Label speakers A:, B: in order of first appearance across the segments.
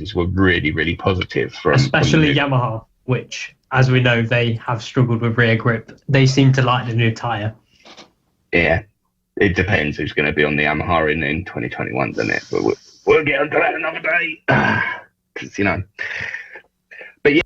A: noises were really, really positive.
B: Especially Yamaha, which, as we know, they have struggled with rear grip. They seem to like the new tyre.
A: Yeah, it depends who's going to be on the Yamaha in 2021, doesn't it? But we'll get onto that another day. Because, you know. But yeah.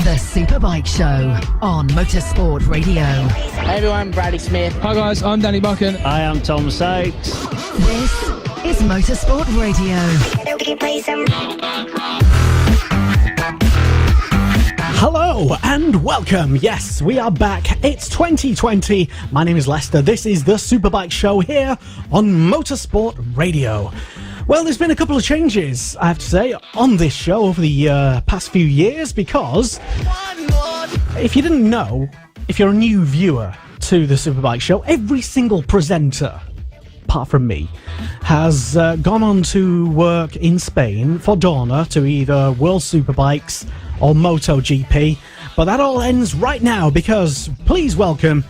C: The Superbike Show on Motorsport Radio.
D: Hey everyone, Bradley Smith.
E: Hi guys, I'm Danny Buchan.
F: Hi, I'm Tom Sykes.
C: This is Motorsport Radio.
G: Hello and welcome. Yes, we are back. It's 2020. My name is Lester. This is the Superbike Show here on Motorsport Radio. Well, there's been a couple of changes, I have to say, on this show over the past few years, because if you didn't know, if you're a new viewer to the Superbike Show, every single presenter, apart from me, has gone on to work in Spain for Dorna to either World Superbikes or MotoGP. But that all ends right now because, please welcome,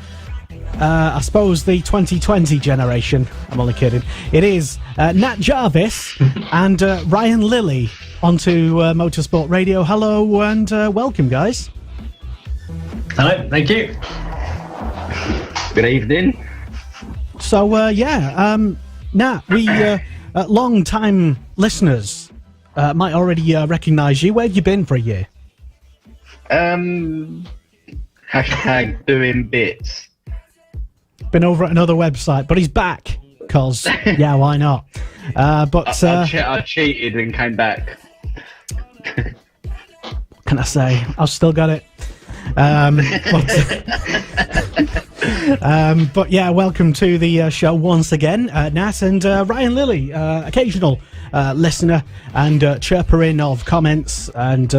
G: I suppose, the 2020 generation. I'm only kidding. It is Nat Jarvis and Ryan Lilly onto Motorsport Radio. Hello and welcome, guys.
B: Hello, thank you.
A: Good evening.
G: So, Nat, we long-time listeners might already recognise you. Where have you been for a year?
A: Hashtag doing bits.
G: Been over at another website, but he's back, because, yeah, why not?
A: I cheated and came back.
G: What can I say? I've still got it. But yeah, welcome to the show once again, Nat, and Ryan Lilly, occasional listener and chirper in of comments, and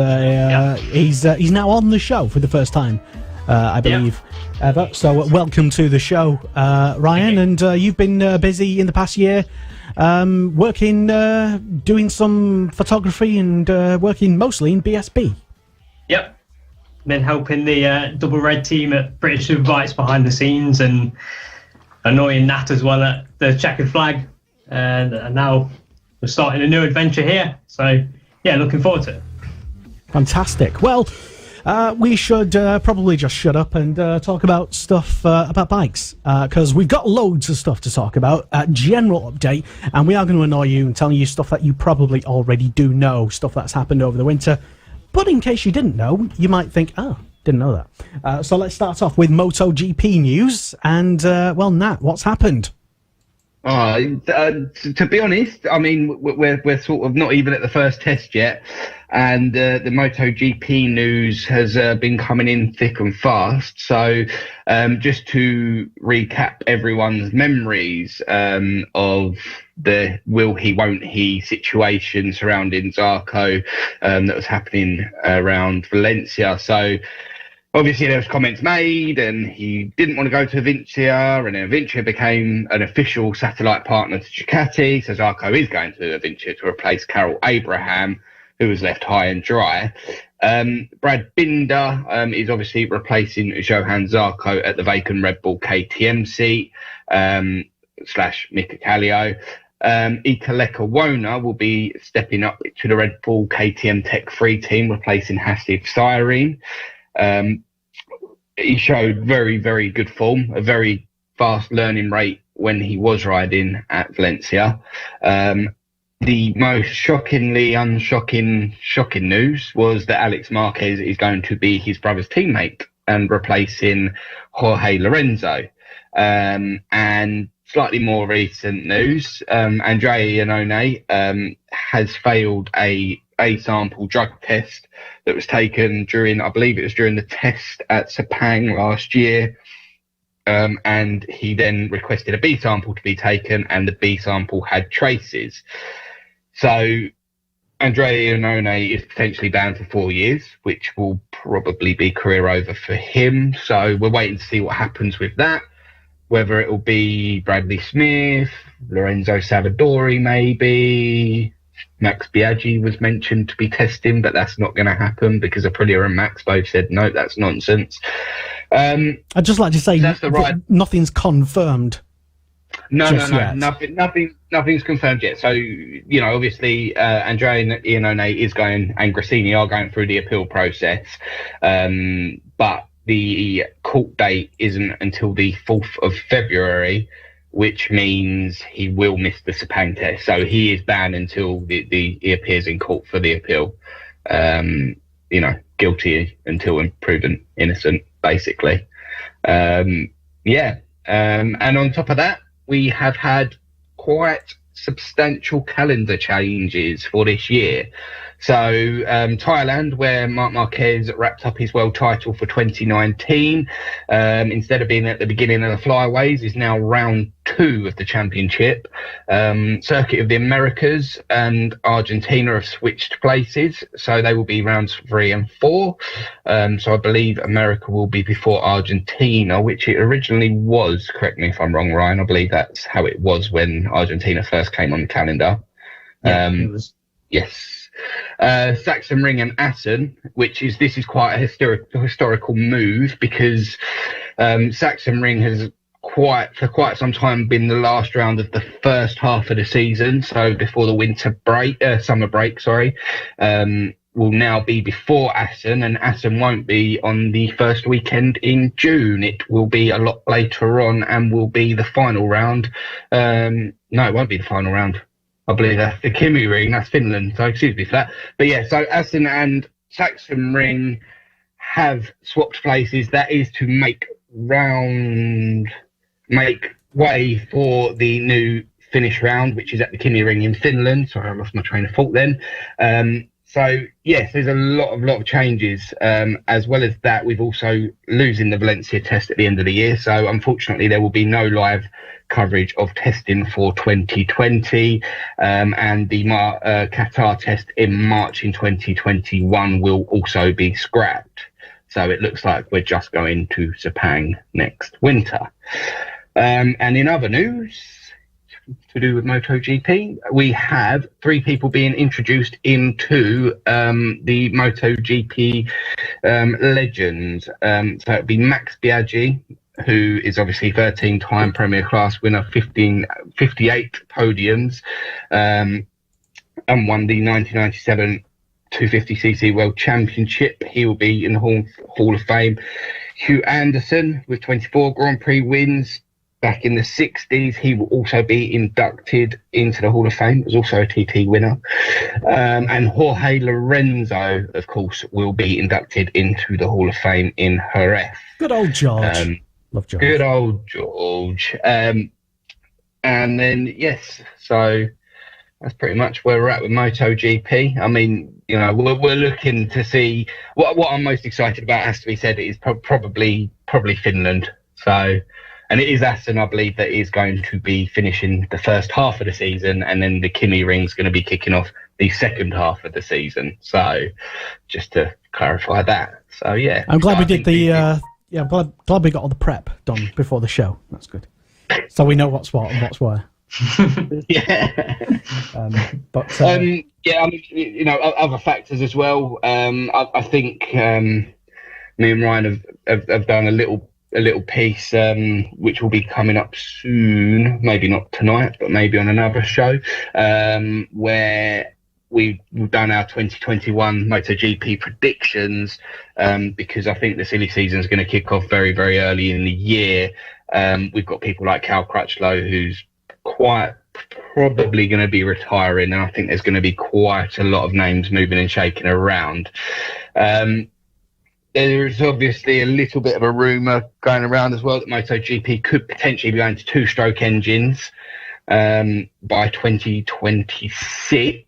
G: he's now on the show for the first time, I believe, ever. So welcome to the show, Ryan, and you've been busy in the past year, working, doing some photography and working mostly in BSB.
B: Yep. Been helping the Double Red team at British Superbikes behind the scenes and annoying Nat as well at the checkered flag. And now we're starting a new adventure here. So, yeah, looking forward to it.
G: Fantastic. Well, we should probably just shut up and talk about stuff about bikes, because we've got loads of stuff to talk about. General update, and we are going to annoy you and tell you stuff that you probably already do know, stuff that's happened over the winter. But in case you didn't know, you might think, didn't know that. So let's start off with MotoGP news. And, well, Nat, what's happened?
A: To be honest, I mean, we're sort of not even at the first test yet. And the MotoGP news has been coming in thick and fast. So just to recap everyone's memories of the will he, won't he situation surrounding Zarco that was happening around Valencia. So obviously there was comments made and he didn't want to go to Avintia, and then Avintia became an official satellite partner to Ducati. So Zarco is going to Avintia to replace Carol Abraham, who was left high and dry. Brad Binder is obviously replacing Johan Zarco at the vacant Red Bull KTM seat, slash Mika Kallio. Ika Lecuona will be stepping up to the Red Bull KTM Tech 3 team, replacing Hasib Cyrene. He showed very, very good form, a very fast learning rate when he was riding at Valencia. The most shocking news was that Alex Marquez is going to be his brother's teammate and replacing Jorge Lorenzo. And slightly more recent news, Andrea Iannone has failed a sample drug test that was taken during, I believe it was during the test at Sepang last year. And he then requested a B sample to be taken, and the B sample had traces. So Andrea Iannone is potentially banned for 4 years, which will probably be career over for him. So we're waiting to see what happens with that. Whether it will be Bradley Smith, Lorenzo Savadori maybe. Max Biaggi was mentioned to be testing, but that's not going to happen because Aprilia and Max both said, no, that's nonsense.
G: I'd just like to say
A: that's the right.
G: nothing's confirmed
A: No,
G: yet?
A: nothing's confirmed yet. So, obviously, Andrea Iannone is going, and Grassini are going through the appeal process. But the court date isn't until the 4th of February, which means he will miss the Sepang test. So he is banned until he appears in court for the appeal. Guilty until proven innocent, basically. And on top of that, we have had quite substantial calendar changes for this year. So Thailand, where Marc Marquez wrapped up his world title for 2019, instead of being at the beginning of the flyways, is now round 2 of the championship. Circuit of the Americas and Argentina have switched places, so they will be rounds 3 and 4. So I believe America will be before Argentina, which it originally was. Correct me if I'm wrong, Ryan. I believe that's how it was when Argentina first came on the calendar.
B: It was.
A: Yes. Sachsenring and Assen, this is quite a historical move, because Sachsenring has for quite some time been the last round of the first half of the season, so before the summer break, will now be before Assen, and Assen won't be on the first weekend in June. It will be a lot later on and will be the final round. No, it won't be the final round. I believe that's the Kimi Ring, that's Finland, so excuse me for that. But yeah, so Assen and Sachsenring have swapped places. That is to make way for the new finish round, which is at the Kimi Ring in Finland. Sorry, I lost my train of thought then. So yes, there's a lot of changes. As well as that, we've also losing the Valencia test at the end of the year. So unfortunately, there will be no live coverage of testing for 2020, and the Qatar test in March in 2021 will also be scrapped. So it looks like we're just going to Sepang next winter. And in other news to do with MotoGP, we have 3 people being introduced into the MotoGP legends. So it'd be Max Biaggi, who is obviously 13-time Premier Class winner, 58 podiums, and won the 1997 250cc World Championship. He will be in the Hall of Fame. Hugh Anderson, with 24 Grand Prix wins back in the 60s. He will also be inducted into the Hall of Fame. He was also a TT winner. And Jorge Lorenzo, of course, will be inducted into the Hall of Fame in Jerez.
G: Good old George. Love George.
A: Good old George. And then, yes, so that's pretty much where we're at with MotoGP. I mean, we're looking to see what I'm most excited about, has to be said, is probably Finland. So, and it is Assen, I believe, that is going to be finishing the first half of the season, and then the Kimi Ring's going to be kicking off the second half of the season. So, just to clarify that. So, yeah.
G: I'm glad we did the... I'm glad we got all the prep done before the show. That's good. So we know what's what and what's where.
A: Yeah. Other factors as well. I think me and Ryan have done a little piece which will be coming up soon. Maybe not tonight, but maybe on another show, where we've done our 2021 MotoGP predictions, because I think the silly season is going to kick off very, very early in the year. We've got people like Cal Crutchlow, who's quite probably going to be retiring, and I think there's going to be quite a lot of names moving and shaking around. There's obviously a little bit of a rumour going around as well that MotoGP could potentially be going to 2-stroke engines by 2026.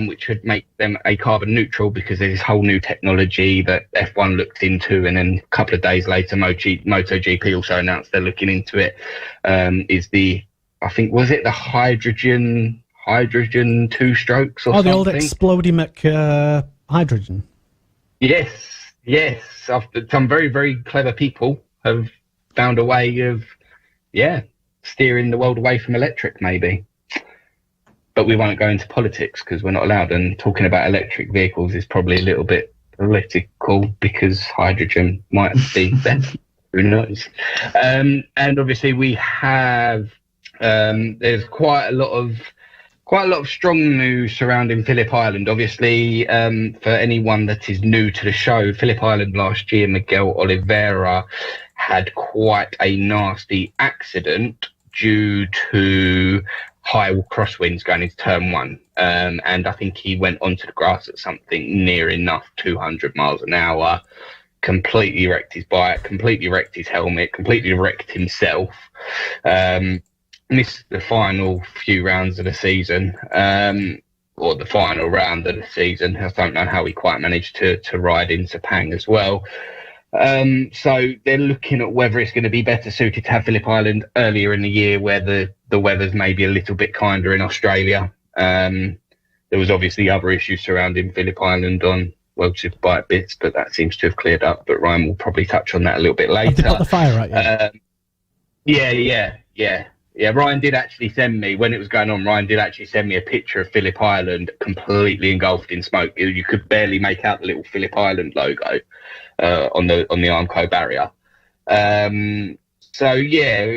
A: Which would make them a carbon neutral, because there's this whole new technology that F1 looked into, and then a couple of days later MotoGP also announced they're looking into it. Is the, I think, was it the hydrogen 2-strokes or something?
G: The old exploding hydrogen.
A: Yes. Some very, very clever people have found a way of, steering the world away from electric, maybe. But we won't go into politics because we're not allowed, and talking about electric vehicles is probably a little bit political, because hydrogen might be better. Who knows? And obviously we have there's quite a lot of strong news surrounding Phillip Island. Obviously, for anyone that is new to the show, Phillip Island last year, Miguel Oliveira had quite a nasty accident due to high crosswinds going into turn one. And I think he went onto the grass at something near enough 200 miles an hour, completely wrecked his bike, completely wrecked his helmet, completely wrecked himself. Missed the final few rounds of the season, or the final round of the season. I don't know how he quite managed to ride in Sepang as well. So they're looking at whether it's going to be better suited to have Phillip Island earlier in the year, where the weather's maybe a little bit kinder in Australia. There was obviously other issues surrounding Phillip Island on World Superbike bits, but that seems to have cleared up. But Ryan will probably touch on that a little bit later.
G: Have they put the fire out yet?
A: Yeah, Ryan did actually send me, when it was going on, Ryan did actually send me a picture of Phillip Island completely engulfed in smoke. You could barely make out the little Phillip Island logo on the Armco barrier. So yeah,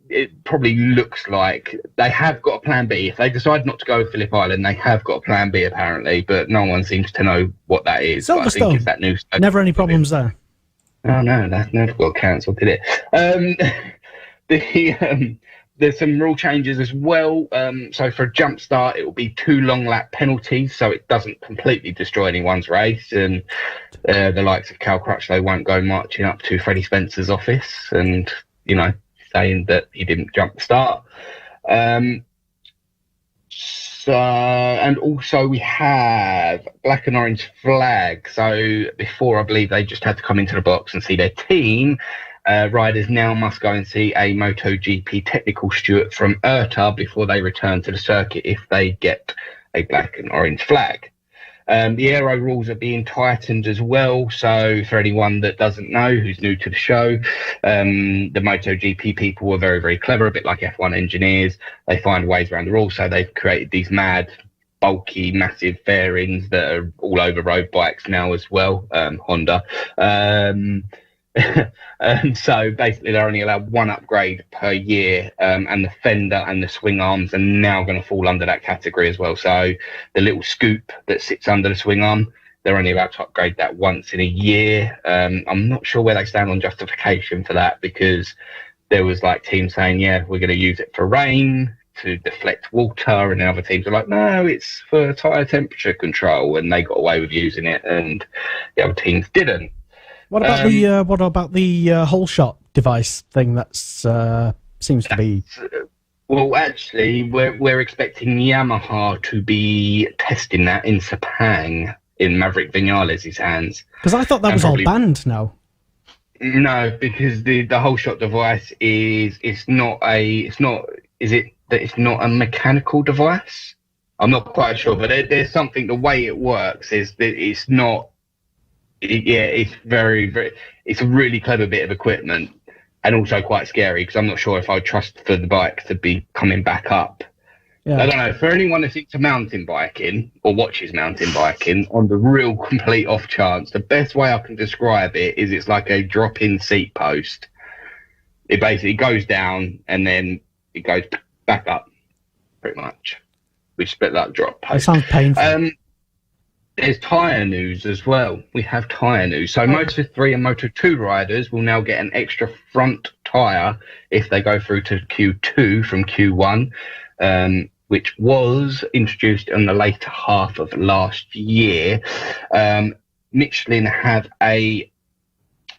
A: it probably looks like they have got a plan B. If they decide not to go with Phillip Island, they have got a plan B apparently, but no one seems to know what that is.
G: Silverstone,
A: I think it's that news.
G: Never any problems there.
A: Oh no, that never got cancelled, did it? There's some rule changes as well. So for a jump start, it will be 2 long lap penalties, so it doesn't completely destroy anyone's race. And the likes of Cal Crutchlow won't go marching up to Freddie Spencer's office and, saying that he didn't jump the start. And also we have black and orange flag. So before, I believe they just had to come into the box and see their team. Riders now must go and see a MotoGP technical steward from IRTA before they return to the circuit if they get a black and orange flag. The aero rules are being tightened as well. So for anyone that doesn't know, who's new to the show, the MotoGP people were very, very clever, a bit like F1 engineers. They find ways around the rules. So they've created these mad, bulky, massive fairings that are all over road bikes now as well, Honda. And so basically they're only allowed 1 upgrade per year, and the fender and the swing arms are now going to fall under that category as well. So the little scoop that sits under the swing arm, they're only allowed to upgrade that once in a year. I'm not sure where they stand on justification for that, because there was like teams saying, yeah, we're going to use it for rain to deflect water, and then other teams are like, no, it's for tyre temperature control, and they got away with using it and the other teams didn't.
G: What about the whole shot device thing? That's seems to be.
A: Well, actually, we're expecting Yamaha to be testing that in Sepang in Maverick Vinales' hands.
G: Because I thought that was all banned now.
A: No, because the whole shot device it's not a mechanical device? I'm not quite sure, but there's something. The way it works is that it's not. It's very, very. It's a really clever bit of equipment, and also quite scary, because I'm not sure if I'd trust for the bike to be coming back up. Yeah. I don't know. For anyone that's into mountain biking or watches mountain biking, on the real complete off chance, the best way I can describe it is it's like a drop-in seat post. It basically goes down and then it goes back up, pretty much. We split that drop post.
G: It sounds painful.
A: There's tyre news as well. We have tyre news. So Moto3 and Moto2 riders will now get an extra front tyre if they go through to Q2 from Q1, which was introduced in the later half of last year. Michelin have a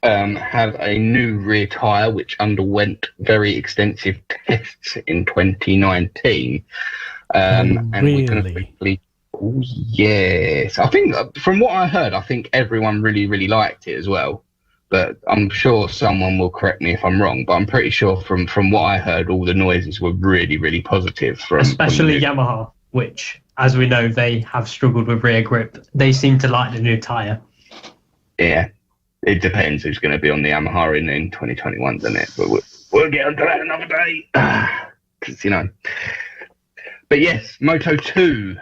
A: new rear tyre which underwent very extensive tests in 2019. And
G: really?
A: We're going to quickly. Oh, yes. I think, from what I heard, I think everyone really, really liked it as well. But I'm sure someone will correct me if I'm wrong. But I'm pretty sure from what I heard, all the noises were really, really positive.
B: Especially Yamaha, which, as we know, they have struggled with rear grip. They seem to like the new tyre.
A: Yeah. It depends who's going to be on the Yamaha in 2021, doesn't it? But we'll get onto that another day. Because, But yes, Moto2.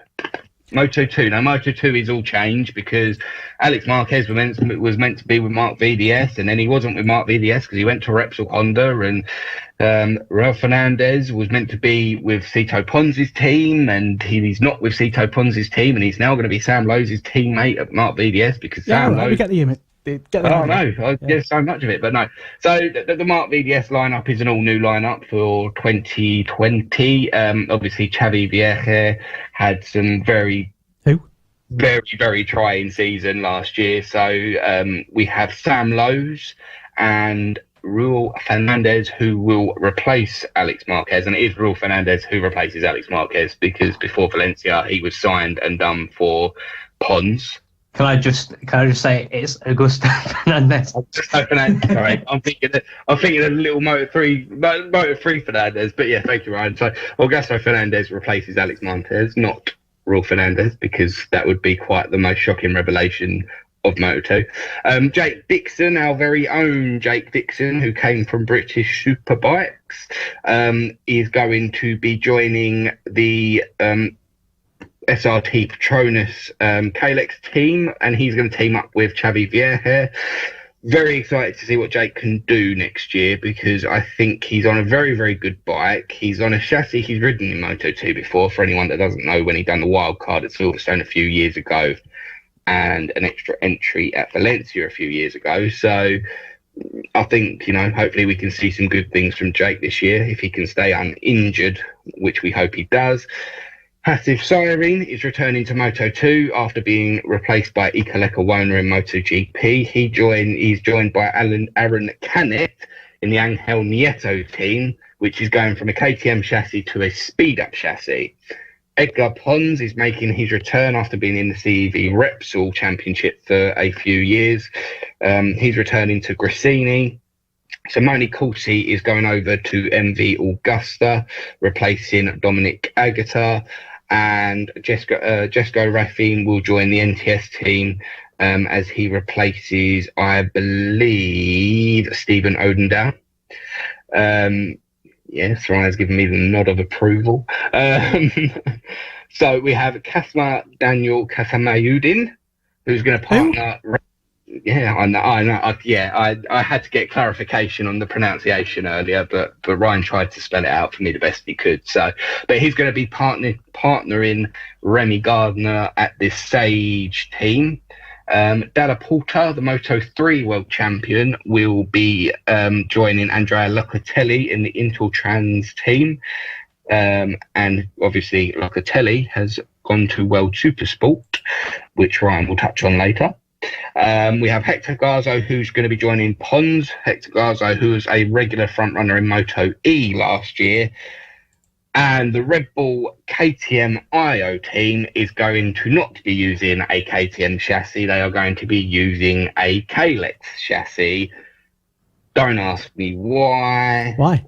A: Moto2. Now, Moto2 is all changed because Alex Marquez was meant to be with Mark VDS, and then he wasn't with Mark VDS because he went to Repsol Honda, and Raul Fernandez was meant to be with Cito Pons's team, and he's not with Cito Pons's team, and he's now going to be Sam Lowe's teammate at Mark VDS because Sam Lowe...
G: We get the image.
A: I get so much of it, but no. So the Mark VDS lineup is an all-new lineup for 2020. Obviously, Xavi Vierge had some very, very trying season last year. So we have Sam Lowe's and Raul Fernandez, who will replace Alex Marquez, and it is Raul Fernandez who replaces Alex Marquez because before Valencia he was signed and done for Pons.
B: Can I just say it's Augusto Fernandez?
A: Augusto Fernandez. Sorry, I'm thinking of little Moto3 Fernandez. But yeah, thank you, Ryan. So Augusto Fernandez replaces Alex Marquez, not Raul Fernandez, because that would be quite the most shocking revelation of Moto2. Jake Dixon, our very own Jake Dixon, who came from British Superbikes, is going to be joining the SRT Petronas Kalex team, and he's going to team up with Xavi Vierge. Very excited to see what Jake can do next year because I think he's on a very, very good bike. He's on a chassis he's ridden in Moto2 before, for anyone that doesn't know, when he done the wild card at Silverstone a few years ago and an extra entry at Valencia a few years ago. So I think, hopefully we can see some good things from Jake this year if he can stay uninjured, which we hope he does. Hasif Syrene is returning to Moto2 after being replaced by Iker Lecuona in MotoGP. He's joined by Aaron Canet in the Angel Nieto team, which is going from a KTM chassis to a speed-up chassis. Edgar Pons is making his return after being in the CEV Repsol Championship for a few years. He's returning to Gresini. Simone Corsi is going over to MV Augusta, replacing Dominic Agata. And Jesco Raffin will join the NTS team as he replaces, I believe, Stephen Odendahl. Yes, Ryan's given me the nod of approval. So we have Kasma Daniel Kasamayudin, who's going to partner... Yeah, I know. I had to get clarification on the pronunciation earlier, but Ryan tried to spell it out for me the best he could. But he's going to be partnering Remy Gardner at this Sage team. Dalla Porta, the Moto3 world champion, will be joining Andrea Locatelli in the Intel Trans team. And obviously Locatelli has gone to World Supersport, which Ryan will touch on later. We have Hector Garzo, who's going to be joining Pons. Hector Garzo, who was a regular frontrunner in Moto E last year. And the Red Bull KTM IO team is going to not be using a KTM chassis. They are going to be using a Kalex chassis. Don't ask me why.
G: Why?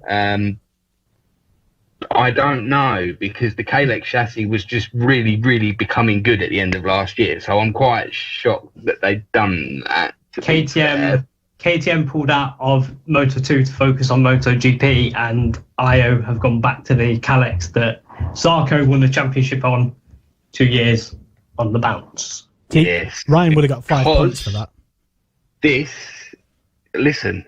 A: I don't know, because the Kalex chassis was just really, really becoming good at the end of last year. So I'm quite shocked that they've done that.
B: KTM pulled out of Moto2 to focus on MotoGP, and IO have gone back to the Kalex that Zarco won the championship on 2 years on the bounce.
A: Yes.
G: Ryan would have got 5 points for that.
A: Listen,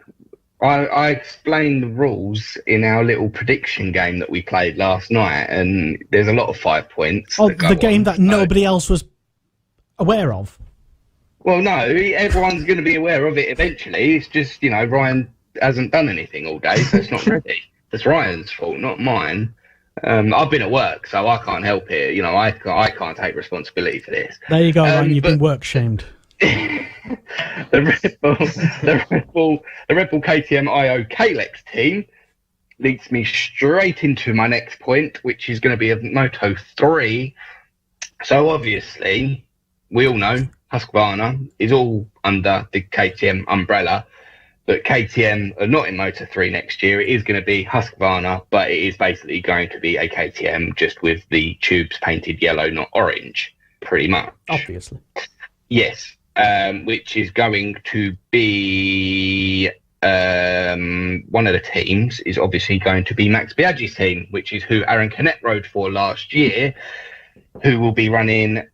A: I explained the rules in our little prediction game that we played last night, and there's a lot of 5 points.
G: Oh, the game that nobody else was aware of?
A: Well, no, everyone's going to be aware of it eventually. It's just, Ryan hasn't done anything all day, so it's not ready. It's Ryan's fault, not mine. I've been at work, so I can't help it. I can't take responsibility for this.
G: There you go, Ryan. You've been work shamed.
A: The Red Bull KTM IO Kalex team leads me straight into my next point, which is going to be a Moto3. So obviously, we all know Husqvarna is all under the KTM umbrella, but KTM are not in Moto3 next year. It is going to be Husqvarna, but it is basically going to be a KTM just with the tubes painted yellow, not orange, pretty much.
G: Obviously.
A: Yes. Which is going to be one of the teams is obviously going to be Max Biaggi's team, which is who Aaron Canet rode for last year. who will be running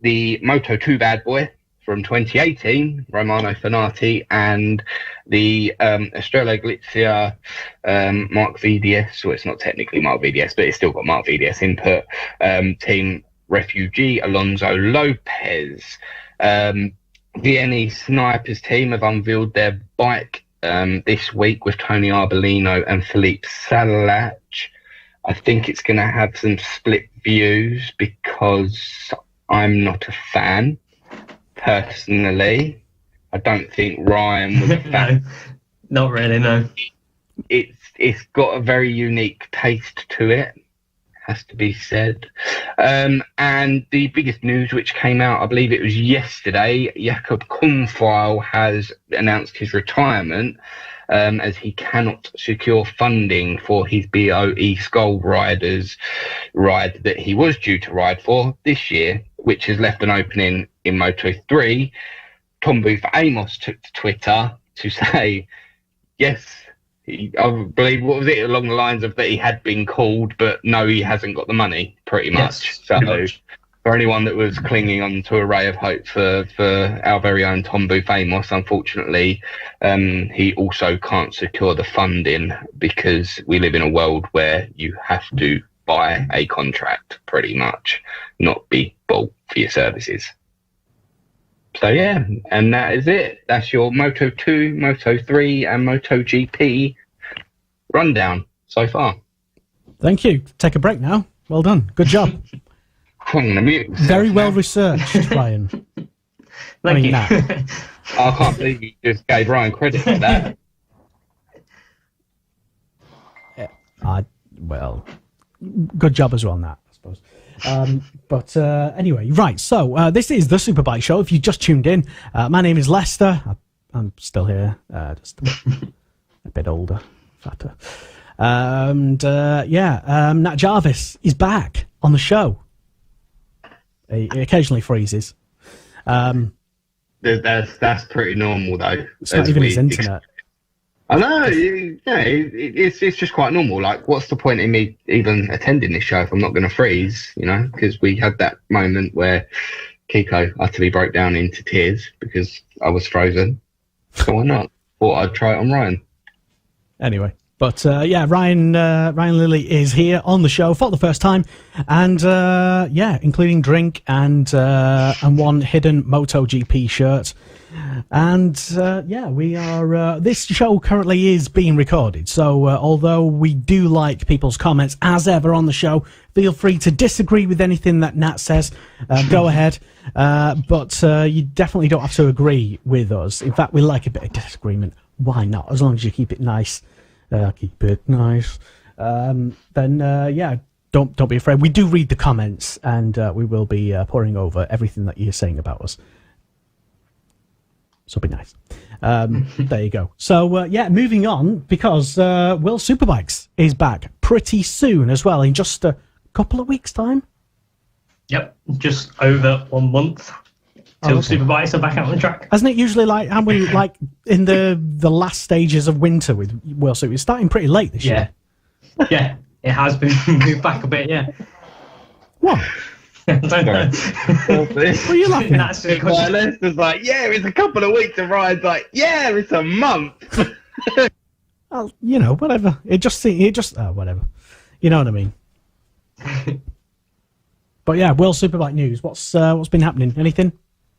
A: the Moto2 bad boy from 2018, Romano Fenati, and the Estrella Galizia Mark VDS, well, it's not technically Mark VDS, but it's still got Mark VDS input, team refugee Alonso Lopez. VNE Snipers team have unveiled their bike this week with Tony Arbolino and Philippe Salach. I think it's going to have some split views because I'm not a fan. Personally, I don't think Ryan was a fan.
B: No, not really, no.
A: It's got a very unique taste to it, has to be said. And the biggest news which came out, I believe it was yesterday, Jakob Kumfile has announced his retirement as he cannot secure funding for his BOE Skull Riders ride that he was due to ride for this year, which has left an opening in Moto3. Tom Booth Amos took to Twitter to say, yes, I believe, what was it, along the lines of that he had been called, but no, he hasn't got the money, pretty much.
B: Yes,
A: so
B: pretty much.
A: For anyone that was clinging on to a ray of hope for our very own Tom Booth Amos, unfortunately, he also can't secure the funding because we live in a world where you have to buy a contract, pretty much, not be bought for your services. So yeah, and that is it. That's your Moto2, Moto3 and MotoGP rundown so far.
G: Thank you. Take a break now. Well done. Good job.
A: I'm gonna mute myself
G: Very well
A: now.
G: researched, Ryan.
B: Thank you.
G: nah.
A: I can't believe you just gave Ryan credit for that.
G: Well, good job as well, Nat, I suppose. But anyway, right, so this is the Superbike Show. If you just tuned in, my name is Lester. I'm still here, just a bit older, fatter. And Nat Jarvis is back on the show. He occasionally freezes.
A: That's pretty normal, though.
G: It's not even his internet.
A: I know, it's just quite normal. Like, what's the point in me even attending this show if I'm not going to freeze, you know? Because we had that moment where Kiko utterly broke down into tears because I was frozen. So why not? Thought I'd try it on Ryan.
G: Anyway, but Ryan Lilly is here on the show for the first time, and including drink and one hidden MotoGP shirt. And we are. This show currently is being recorded, so although we do like people's comments as ever on the show, feel free to disagree with anything that Nat says. Go ahead, but you definitely don't have to agree with us. In fact, we like a bit of disagreement. Why not? As long as you keep it nice. Keep it nice. Don't be afraid. We do read the comments, and we will be poring over everything that you're saying about us. So be nice. There you go. So, moving on, because World Superbikes is back pretty soon as well, in just a couple of weeks' time. Yep,
B: just over 1 month till Superbikes are back out on the track.
G: Hasn't it usually like in the last stages of winter with World Super? It's starting pretty late this year.
B: Yeah, it has been moved back a bit, yeah.
G: What?
B: I don't know.
G: What are you laughing at?
A: Lester's like, yeah, it's a couple of weeks, and Ryan's like, yeah, it's a month.
G: Well, whatever. Whatever. You know what I mean. But yeah, World Superbike news. What's been happening? Anything?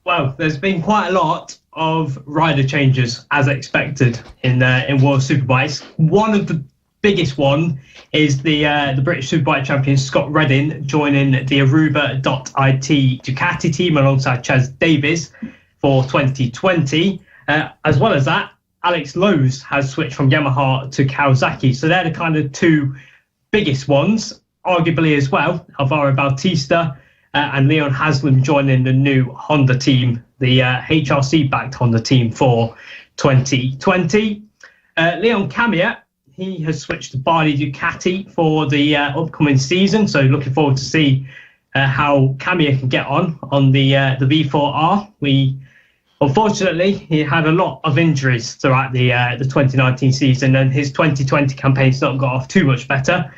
B: Well, there's been quite a lot of rider changes, as expected, in World Superbikes. One of the biggest one is the British Superbike champion Scott Redding joining the Aruba.it Ducati team alongside Chaz Davies for 2020. As well as that, Alex Lowe's has switched from Yamaha to Kawasaki. So they're the kind of two biggest ones. Arguably as well, Alvaro Bautista and Leon Haslam joining the new Honda team, the HRC-backed Honda team for 2020. Leon Camier, he has switched to Bardi Ducati for the upcoming season, so looking forward to see how Camier can get on the V4R. Unfortunately, he had a lot of injuries throughout the 2019 season, and his 2020 campaign's not got off too much better.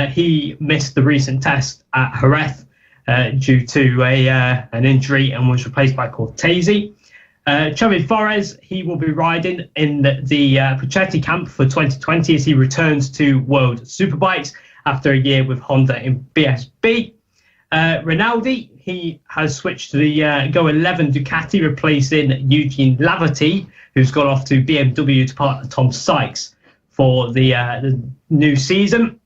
B: He missed the recent test at Jerez due to an injury and was replaced by Cortese. Chubby Flores, he will be riding in the Puccetti camp for 2020 as he returns to World Superbikes after a year with Honda in BSB. Rinaldi, he has switched to the Go 11 Ducati, replacing Eugene Laverty, who's gone off to BMW to partner Tom Sykes for the new season.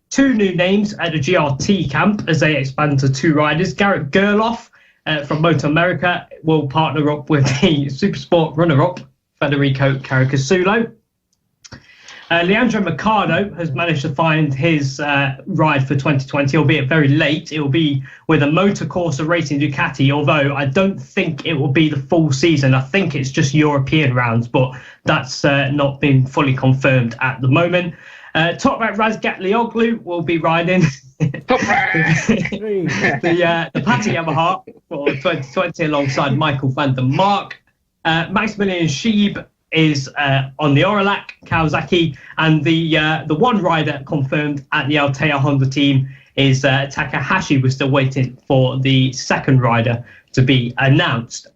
B: Two new names at the GRT camp as they expand to 2 riders. Garrett Gerloff from Moto America will partner up with the Supersport runner-up, Federico Caricasulo. Leandro Mercado has managed to find his ride for 2020, albeit very late. It will be with a Motor Corsa Racing Ducati, although I don't think it will be the full season. I think it's just European rounds, but that's not been fully confirmed at the moment. Top Rat Razgatlioglu will be riding the Patti Yamaha for 2020 alongside Michael van der Mark. Maximilian Scheib is on the Orlac Kawasaki, and the one rider confirmed at the Altea Honda team is Takahashi. We're still waiting for the second rider to be announced,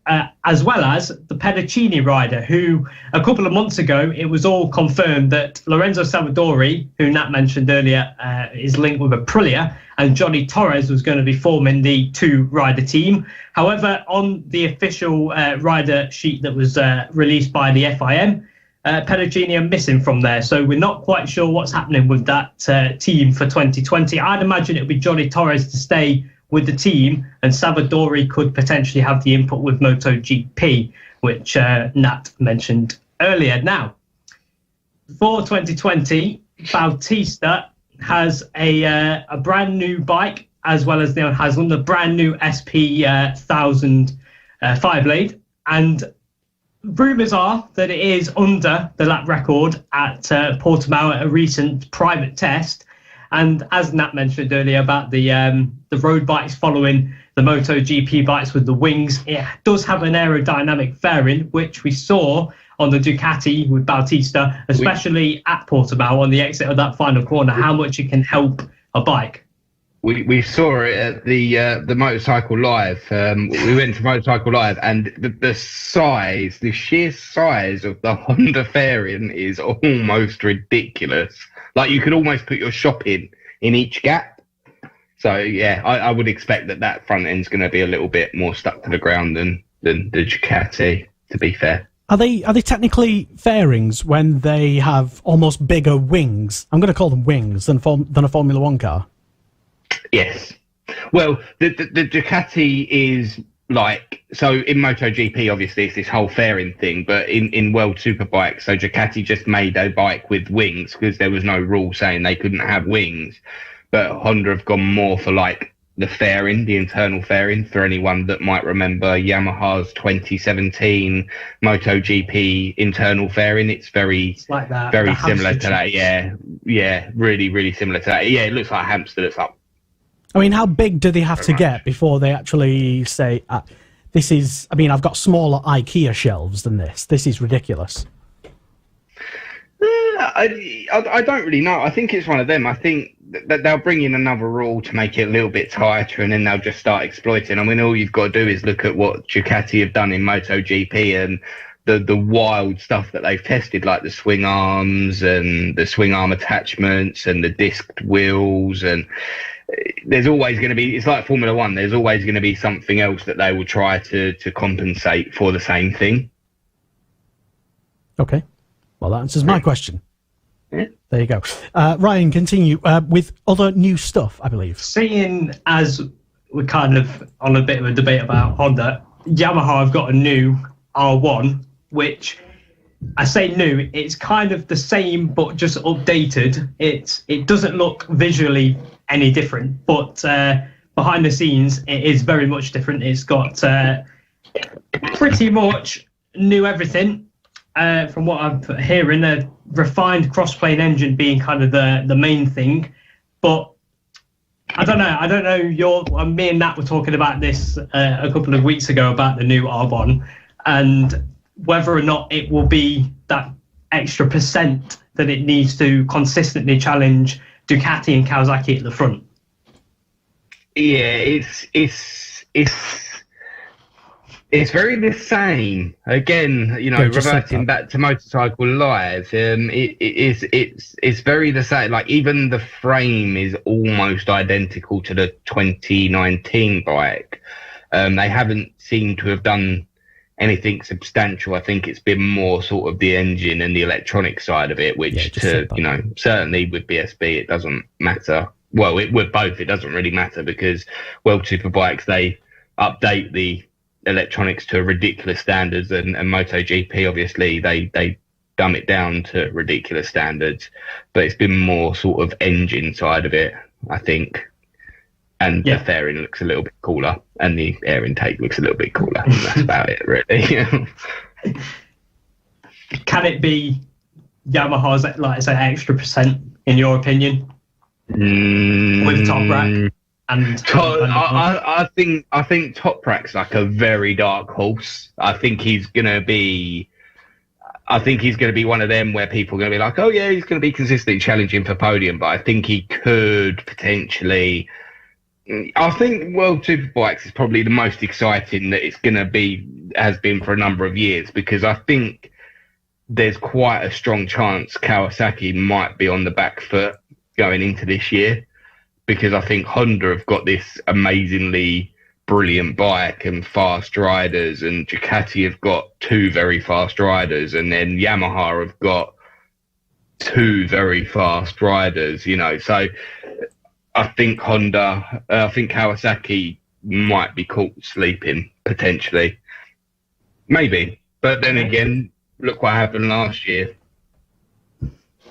B: as well as the Pedicini rider, who a couple of months ago it was all confirmed that Lorenzo Savadori, who Nat mentioned earlier, is linked with Aprilia, and Johnny Torres was going to be forming the 2-rider team. However, on the official rider sheet that was released by the FIM, Pedicini are missing from there, so we're not quite sure what's happening with that team for 2020. I'd imagine it would be Johnny Torres to stay with the team, and Savadori could potentially have the input with MotoGP, which Nat mentioned earlier. Now, for 2020, Bautista has a brand new bike, as well as Leon Haslam, the brand new SP 1000 5-blade, and rumours are that it is under the lap record at Portimao at a recent private test. And as Nat mentioned earlier about the road bikes following the MotoGP bikes with the wings, it does have an aerodynamic fairing, which we saw on the Ducati with Bautista, especially at Portimao on the exit of that final corner, how much it can help a bike.
A: We saw it at the Motorcycle Live. We went to Motorcycle Live, and the sheer size of the Honda fairing is almost ridiculous. Like, you could almost put your shopping in each gap. So yeah, I would expect that front end's going to be a little bit more stuck to the ground than the Ducati, to be fair.
G: Are they technically fairings when they have almost bigger wings? I'm going to call them wings than a Formula One car.
A: Yes. Well, the Ducati is like, so in MotoGP, obviously it's this whole fairing thing, but in World Superbike, so Ducati just made a bike with wings because there was no rule saying they couldn't have wings. But Honda have gone more for like the fairing, the internal fairing, for anyone that might remember Yamaha's 2017 MotoGP internal fairing. It's like that, very similar to that. Yeah, really, really similar to that. Yeah, it looks like a hamster that's up.
G: I mean, how big do they have to get before they actually say, this is, I mean, I've got smaller IKEA shelves than this. This is ridiculous.
A: I don't really know. I think it's one of them. I think that they'll bring in another rule to make it a little bit tighter, and then they'll just start exploiting. I mean, all you've got to do is look at what Ducati have done in MotoGP and the wild stuff that they've tested, like the swing arms and the swing arm attachments and the disced wheels. And there's always going to be, it's like Formula One, there's always going to be something else that they will try to compensate for the same thing.
G: Okay. Well, that answers my question.
A: Yeah.
G: There you go. Ryan, continue with other new stuff, I believe.
B: Seeing as we're kind of on a bit of a debate about Honda, Yamaha have got a new R1, which I say new, it's kind of the same but just updated. It doesn't look visually any different, but behind the scenes it is very much different. It's got pretty much new everything. From what I'm hearing, a refined cross-plane engine being kind of the main thing. But I don't know. Me and Nat were talking about this a couple of weeks ago about the new R1 and whether or not it will be that extra percent that it needs to consistently challenge Ducati and Kawasaki at the front.
A: Yeah, it's very the same. Again, you know, reverting back to Motorcycle Live, it's very the same. Like, even the frame is almost identical to the 2019 bike. They haven't seemed to have done anything substantial. I think it's been more sort of the engine and the electronic side of it, which certainly with BSB, it doesn't matter. Well, with both, it doesn't really matter, because World Superbikes, they update the electronics to ridiculous standards, and MotoGP, obviously, they dumb it down to ridiculous standards. But it's been more sort of engine side of it, I think. And the fairing looks a little bit cooler, and the air intake looks a little bit cooler. That's about it, really.
B: Can it be Yamaha's, like I say, extra percent, in your opinion? With Top Rack and
A: I think Top Rack's like a very dark horse. I think he's gonna be one of them where people are gonna be like, oh yeah, he's gonna be consistently challenging for podium. But I think he could potentially. I think World Superbikes is probably the most exciting that it's gonna be, has been for a number of years, because I think there's quite a strong chance Kawasaki might be on the back foot going into this year, because I think Honda have got this amazingly brilliant bike and fast riders, and Ducati have got two very fast riders, and then Yamaha have got two very fast riders, you know. So I think Kawasaki might be caught sleeping, potentially. Maybe. But then again, look what happened last year.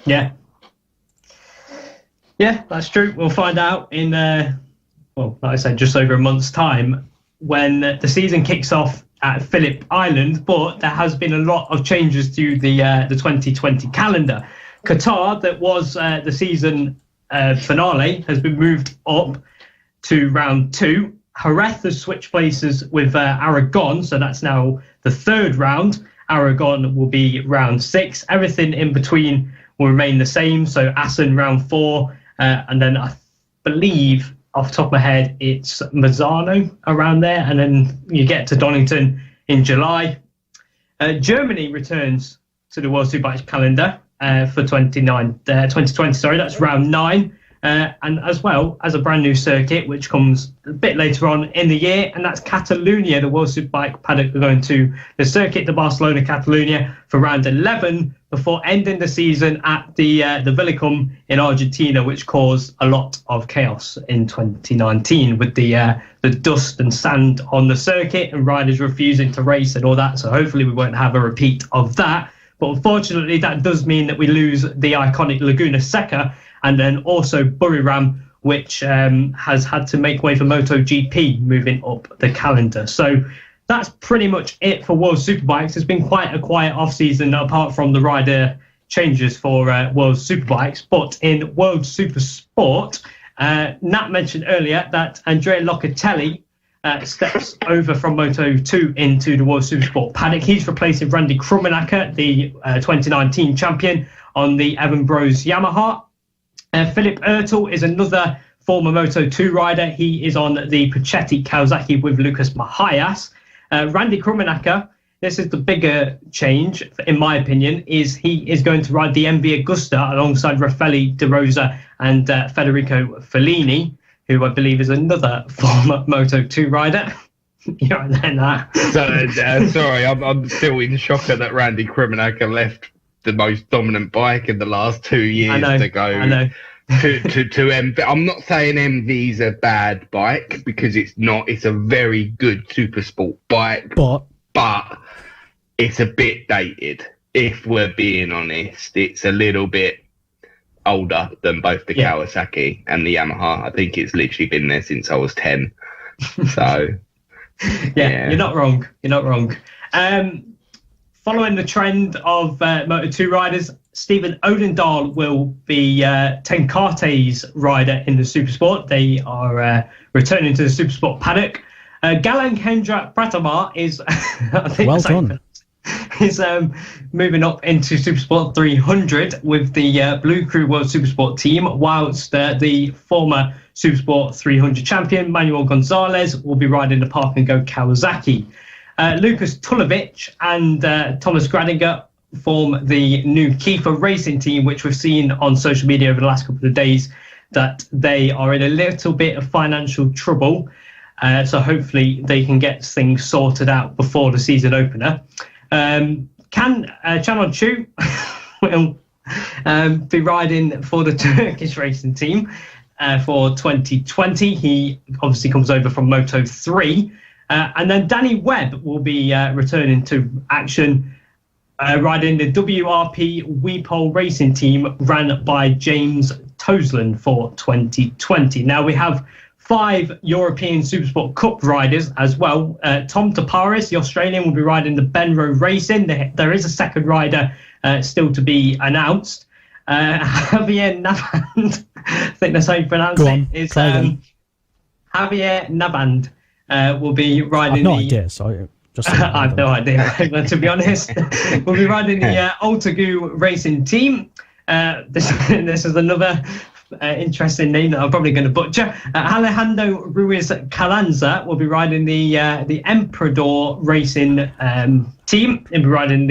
B: Yeah. Yeah, that's true. We'll find out in, like I said, just over a month's time, when the season kicks off at Phillip Island. But there has been a lot of changes to the 2020 calendar. Qatar, that was the season finale, has been moved up to round 2. Jerez has switched places with Aragon, so that's now the 3rd round. Aragon will be round 6. Everything in between will remain the same. So Assen round 4. And then I believe, off the top of my head, it's Mazzano around there. And then you get to Donington in July. Germany returns to the World Superbike calendar for 2020. Sorry, that's round 9. And as well as a brand new circuit, which comes a bit later on in the year, and that's Catalonia. The World Superbike paddock are going to the circuit, the Barcelona Catalonia, for round 11, before ending the season at the Villicum in Argentina, which caused a lot of chaos in 2019 with the dust and sand on the circuit and riders refusing to race and all that. So hopefully we won't have a repeat of that. But unfortunately, that does mean that we lose the iconic Laguna Seca, and then also Buriram, which has had to make way for MotoGP moving up the calendar. So that's pretty much it for World Superbikes. It's been quite a quiet off-season, apart from the rider changes for World Superbikes. But in World Supersport, Nat mentioned earlier that Andrea Locatelli steps over from Moto2 into the World Supersport paddock. He's replacing Randy Krummenacher, the 2019 champion, on the Evan Bros Yamaha. Philip Ertl is another former Moto2 rider. He is on the Puchetti Kawasaki with Lucas Mahias. Randy Krummenacher, this is the bigger change, in my opinion, is he is going to ride the MV Agusta alongside Raffaele De Rosa and Federico Fellini, who I believe is another former Moto2 rider. You're right there, Nat.
A: Sorry, I'm still in shock that Randy Krummenacher left the most dominant bike in the last 2 years to go to MV. I'm not saying MV's a bad bike, because it's not. It's a very good super sport bike, but it's a bit dated. If we're being honest, it's a little bit older than both the Kawasaki and the Yamaha. I think it's literally been there since I was 10. So
B: yeah, you're not wrong. Following the trend of Moto2 riders, Stephen Odendahl will be Tenkate's rider in the Supersport. They are returning to the Supersport paddock. Galang Hendra Pratama is... I think
G: well done.
B: is moving up into Supersport 300 with the Blue Crew World Supersport team, whilst the former Supersport 300 champion Manuel Gonzalez will be riding the Park and Go Kawasaki. Lucas Tulovic and Thomas Gradinger form the new Kiefer Racing team, which we've seen on social media over the last couple of days that they are in a little bit of financial trouble. So hopefully they can get things sorted out before the season opener. Canon Chu will be riding for the Turkish racing team for 2020. He obviously comes over from Moto3. And then Danny Webb will be returning to action, riding the WRP Weepole racing team ran by James Tosland for 2020. Now we have 5 European Supersport Cup riders as well. Tom Taparis, the Australian, will be riding the Benro Racing. There is a second rider still to be announced. Javier Navand, I think that's how you pronounce it, is Javier Navand will be riding
G: I've no idea, so just
B: I have no idea, to be honest. We'll be riding the Ultagu Racing team. This is another interesting name that I'm probably going to butcher. Alejandro Ruiz Calanza will be riding the Emperador Racing team. He'll be riding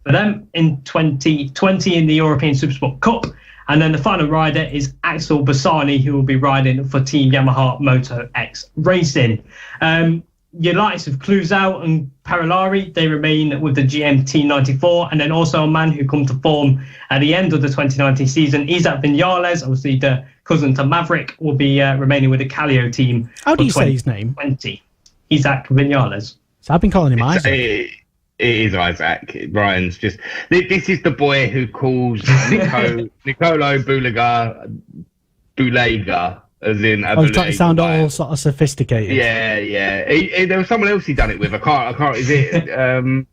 B: for them in 2020 in the European Supersport Cup. And then the final rider is Axel Bassani, who will be riding for Team Yamaha Moto X Racing. Your likes of Cluzau and Parolari, they remain with the GMT 94. And then also a man who come to form at the end of the 2019 season, Isaac Vinales, obviously the cousin to Maverick, will be remaining with the Calio team.
G: How do you say his name?
B: Isaac Vinales.
G: So I've been calling him Isaac.
A: It is Isaac. Ryan's just... This is the boy who calls Nicolo Bulega. As in,
G: he's trying to sound all sort of sophisticated.
A: Yeah. There was someone else he done it with. I can't. Is it? Who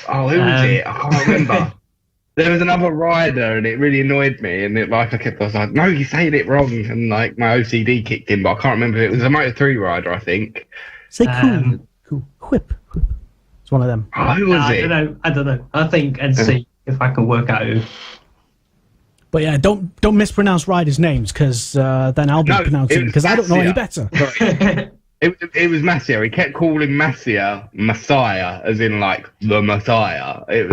A: was it? I can't remember. There was another rider, and it really annoyed me. And I was like, no, you're saying it wrong. And like my OCD kicked in, but I can't remember. It was a Moto3 rider, I think.
G: Say cool. Whip. It's one of them.
A: Who was it?
B: I don't know. I think I'd see if I can work out who.
G: But yeah, don't mispronounce riders' names, because then I'll be pronouncing, because I don't know any better.
A: It was Massia. He kept calling Massia Messiah, as in like the Messiah. It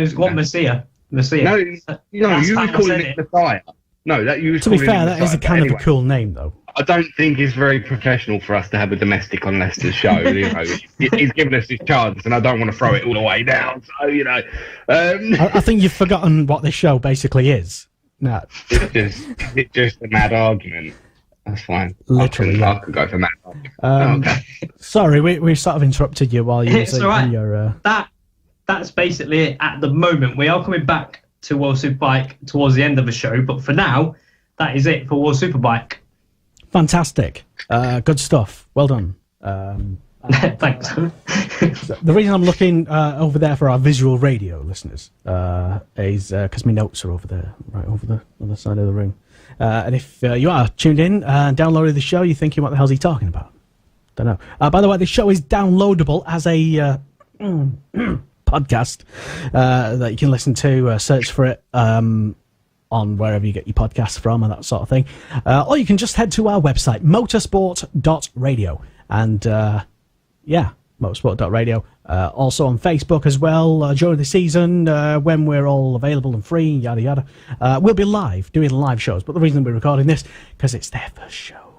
A: was
B: what Messiah.
A: No, you were calling it Messiah. No, that you.
G: To be fair, that is a kind of a cool name, though.
A: I don't think it's very professional for us to have a domestic on Leicester's show. He's given us his chance, and I don't want to throw it all the way down. So
G: I think you've forgotten what this show basically is. No,
A: it's just a mad argument. That's fine.
G: Literally,
A: I could go for mad argument. Okay.
G: Sorry, we sort of interrupted you while you were saying your.
B: That's basically it at the moment. We are coming back to World Superbike towards the end of the show, but for now, that is it for World Superbike.
G: Fantastic. Good stuff. Well done.
B: Thanks.
G: The reason I'm looking over there for our visual radio listeners is because my notes are over there, right over the other side of the room. And if you are tuned in and downloaded the show, you're thinking, what the hell's he talking about? Don't know. By the way, the show is downloadable as a podcast that you can listen to. Search for it on wherever you get your podcasts from and that sort of thing. Or you can just head to our website, motorsport.radio. And, motorsport.radio. Also on Facebook as well during the season when we're all available and free, yada, yada. We'll be live, doing live shows. But the reason we're recording this, because it's their first show.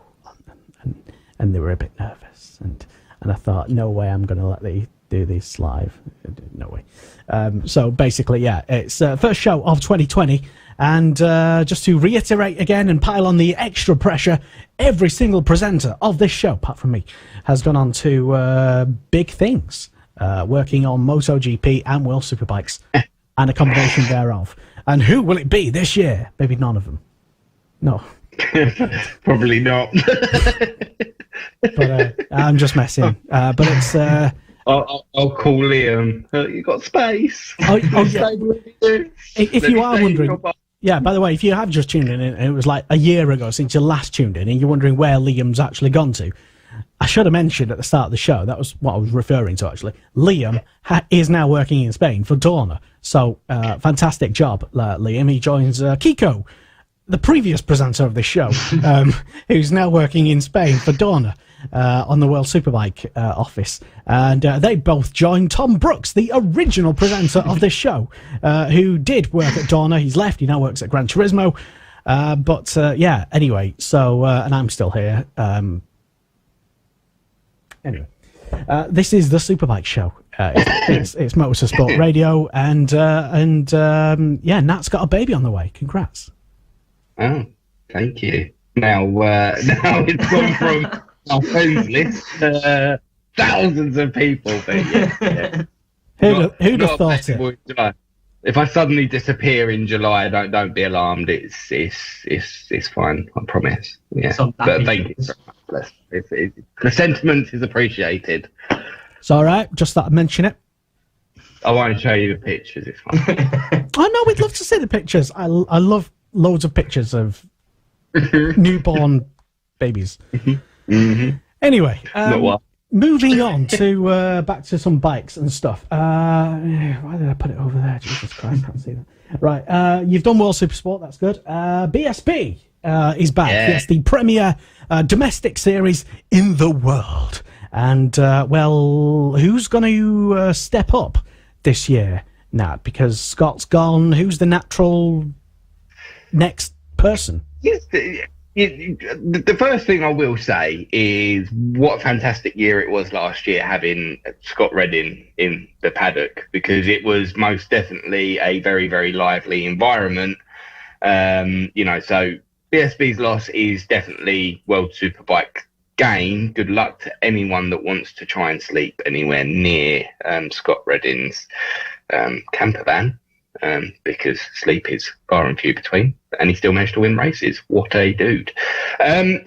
G: And they were a bit nervous. And I thought, no way I'm going to let them do this live. No way. So basically, it's first show of 2020. And just to reiterate again and pile on the extra pressure, every single presenter of this show, apart from me, has gone on to big things, working on MotoGP and World Superbikes and a combination thereof. And who will it be this year? Maybe none of them. No.
A: Probably not.
G: But I'm just messing. But it's...
A: I'll call Liam. You got space?
G: If you are wondering... Yeah, by the way, if you have just tuned in, and it was like a year ago since you last tuned in, and you're wondering where Liam's actually gone to, I should have mentioned at the start of the show, that was what I was referring to, actually. Liam is now working in Spain for Dorna. So, fantastic job, Liam. He joins Kiko, the previous presenter of this show, who's now working in Spain for Dorna on the World Superbike office. And they both joined Tom Brooks, the original presenter of this show, who did work at Dorna. He's left. He now works at Gran Turismo. Yeah, anyway, so, and I'm still here. Anyway, this is the Superbike show. It's Motorsport Radio, and yeah, Nat's got a baby on the way. Congrats!
A: Oh, thank you. Now it's gone from our friends list to thousands of people. But yeah.
G: Who'd have thought it?
A: If I suddenly disappear in July, don't be alarmed. It's fine. I promise. Yeah, but thank you very much. The sentiment is appreciated.
G: It's all right. Just thought I'd mention it.
A: I won't show you the pictures. It's fine.
G: Oh no, we'd love to see the pictures. I love loads of pictures of newborn babies.
A: Mm-hmm.
G: Anyway,
A: Not what.
G: moving on to back to some bikes and stuff. Why did I put it over there? Jesus Christ, I can't see that. Right, you've done World Supersport. That's good. BSB is back.
A: Yeah.
G: Yes, the premier domestic series in the world. And well, who's going to step up this year, Nat? Because Scott's gone. Who's the natural next person?
A: Yes. The first thing I will say is what a fantastic year it was last year having Scott Redding in the paddock, because it was most definitely a very, very lively environment. So BSB's loss is definitely World Superbike gain. Good luck to anyone that wants to try and sleep anywhere near Scott Redding's camper van. Because sleep is far and few between, and he still managed to win races. What a dude.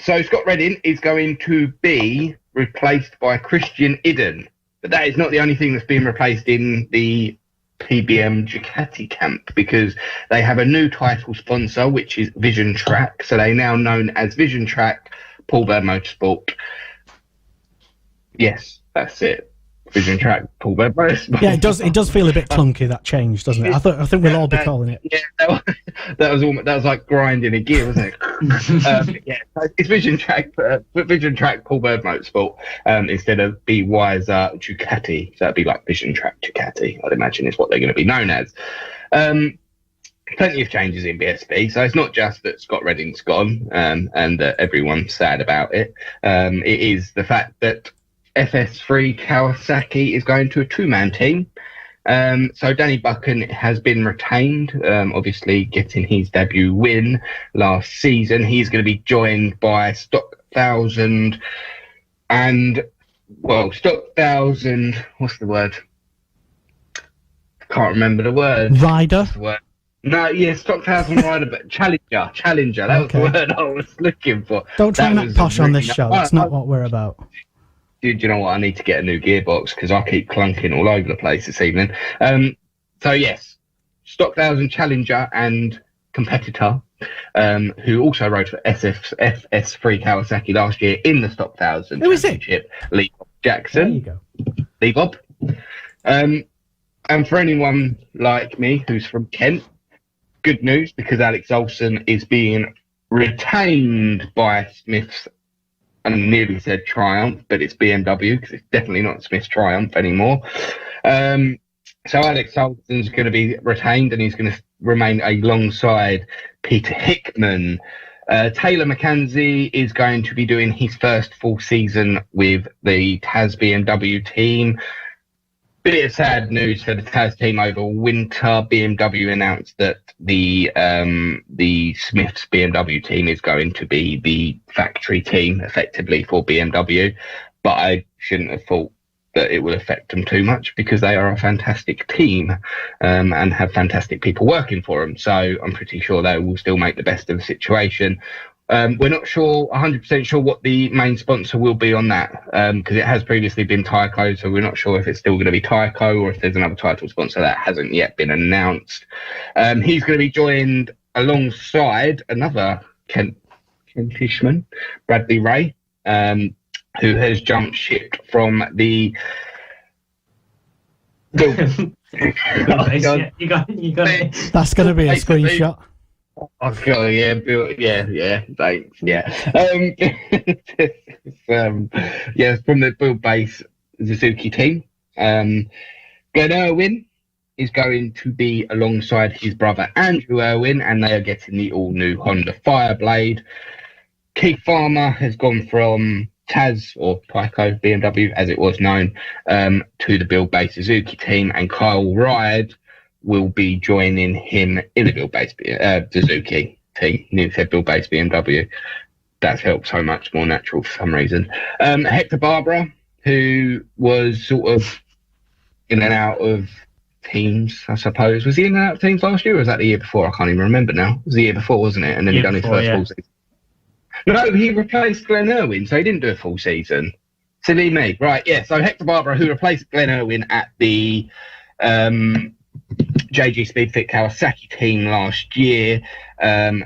A: So Scott Redding is going to be replaced by Christian Idden, but that is not the only thing that's being replaced in the PBM Ducati camp, because they have a new title sponsor, which is Vision Track. So they're now known as Vision Track, Paul Bird Motorsport. Yes, that's it. Vision Track, Paul Bird Motorsport.
G: Yeah, it does feel a bit clunky, that change, doesn't it? I think we'll all be calling it.
A: Yeah, that was like grinding a gear, wasn't it? Yeah, it's Vision Track, Paul Bird Motorsport, instead of Be Wiser Ducati. So that'd be like Vision Track Ducati, I'd imagine, is what they're going to be known as. Plenty of changes in BSB, so it's not just that Scott Redding's gone and that everyone's sad about it. It is the fact that FS3 Kawasaki is going to a two-man team. So Danny Buchan has been retained, obviously getting his debut win last season. He's going to be joined by Stock 1000 what's the word? Can't remember the word.
G: Rider?
A: No, yeah, Stock 1000 rider, but Challenger. That was the word I was looking for.
G: Don't try and act posh on this show. That's not what we're about.
A: Dude, you know what? I need to get a new gearbox because I keep clunking all over the place this evening. So yes, Stock 1000 Challenger and competitor, who also rode for FS3 Kawasaki last year in the Stock 1000 Championship, Lee Bob Jackson.
G: There you go.
A: Lee Bob. And for anyone like me who's from Kent, good news, because Alex Olsen is being retained by Smith's. I nearly said Triumph, but it's BMW, because it's definitely not Smith's Triumph anymore. So Alex Olsen's going to be retained, and he's going to remain alongside Peter Hickman. Taylor McKenzie is going to be doing his first full season with the Taz BMW team. Bit of sad news for the Taz team over winter. BMW announced that the Smith's BMW team is going to be the factory team, effectively, for BMW. But I shouldn't have thought that it will affect them too much, because they are a fantastic team and have fantastic people working for them. So I'm pretty sure they will still make the best of the situation. We're not 100% sure what the main sponsor will be on that, because it has previously been Tyco, so we're not sure if it's still going to be Tyco or if there's another title sponsor that hasn't yet been announced. He's going to be joined alongside another Kentishman, Bradley Ray. who has jumped ship from the.
B: You got it.
G: That's going to be a screenshot.
A: Oh god, yeah, thanks, yeah. It's from the Bill Base Suzuki team. Glenn Irwin is going to be alongside his brother Andrew Irwin, and they are getting the all-new Honda Fireblade. Keith Farmer has gone from Taz, or Tyco BMW as it was known, to the Bill Base Suzuki team, and Kyle Ride will be joining him in the Bill Base Suzuki team. You said Bill Base BMW. That's helped so much more natural for some reason. Hector Barbara, who was sort of in and out of teams, I suppose. Was he in and out of teams last year, or was that the year before? I can't even remember now. It was the year before, wasn't it? And then he done his first full season. No, he replaced Glenn Irwin, so he didn't do a full season. Silly me. Right, yeah. So Hector Barbara, who replaced Glenn Irwin at the JG Speedfit Kawasaki team last year,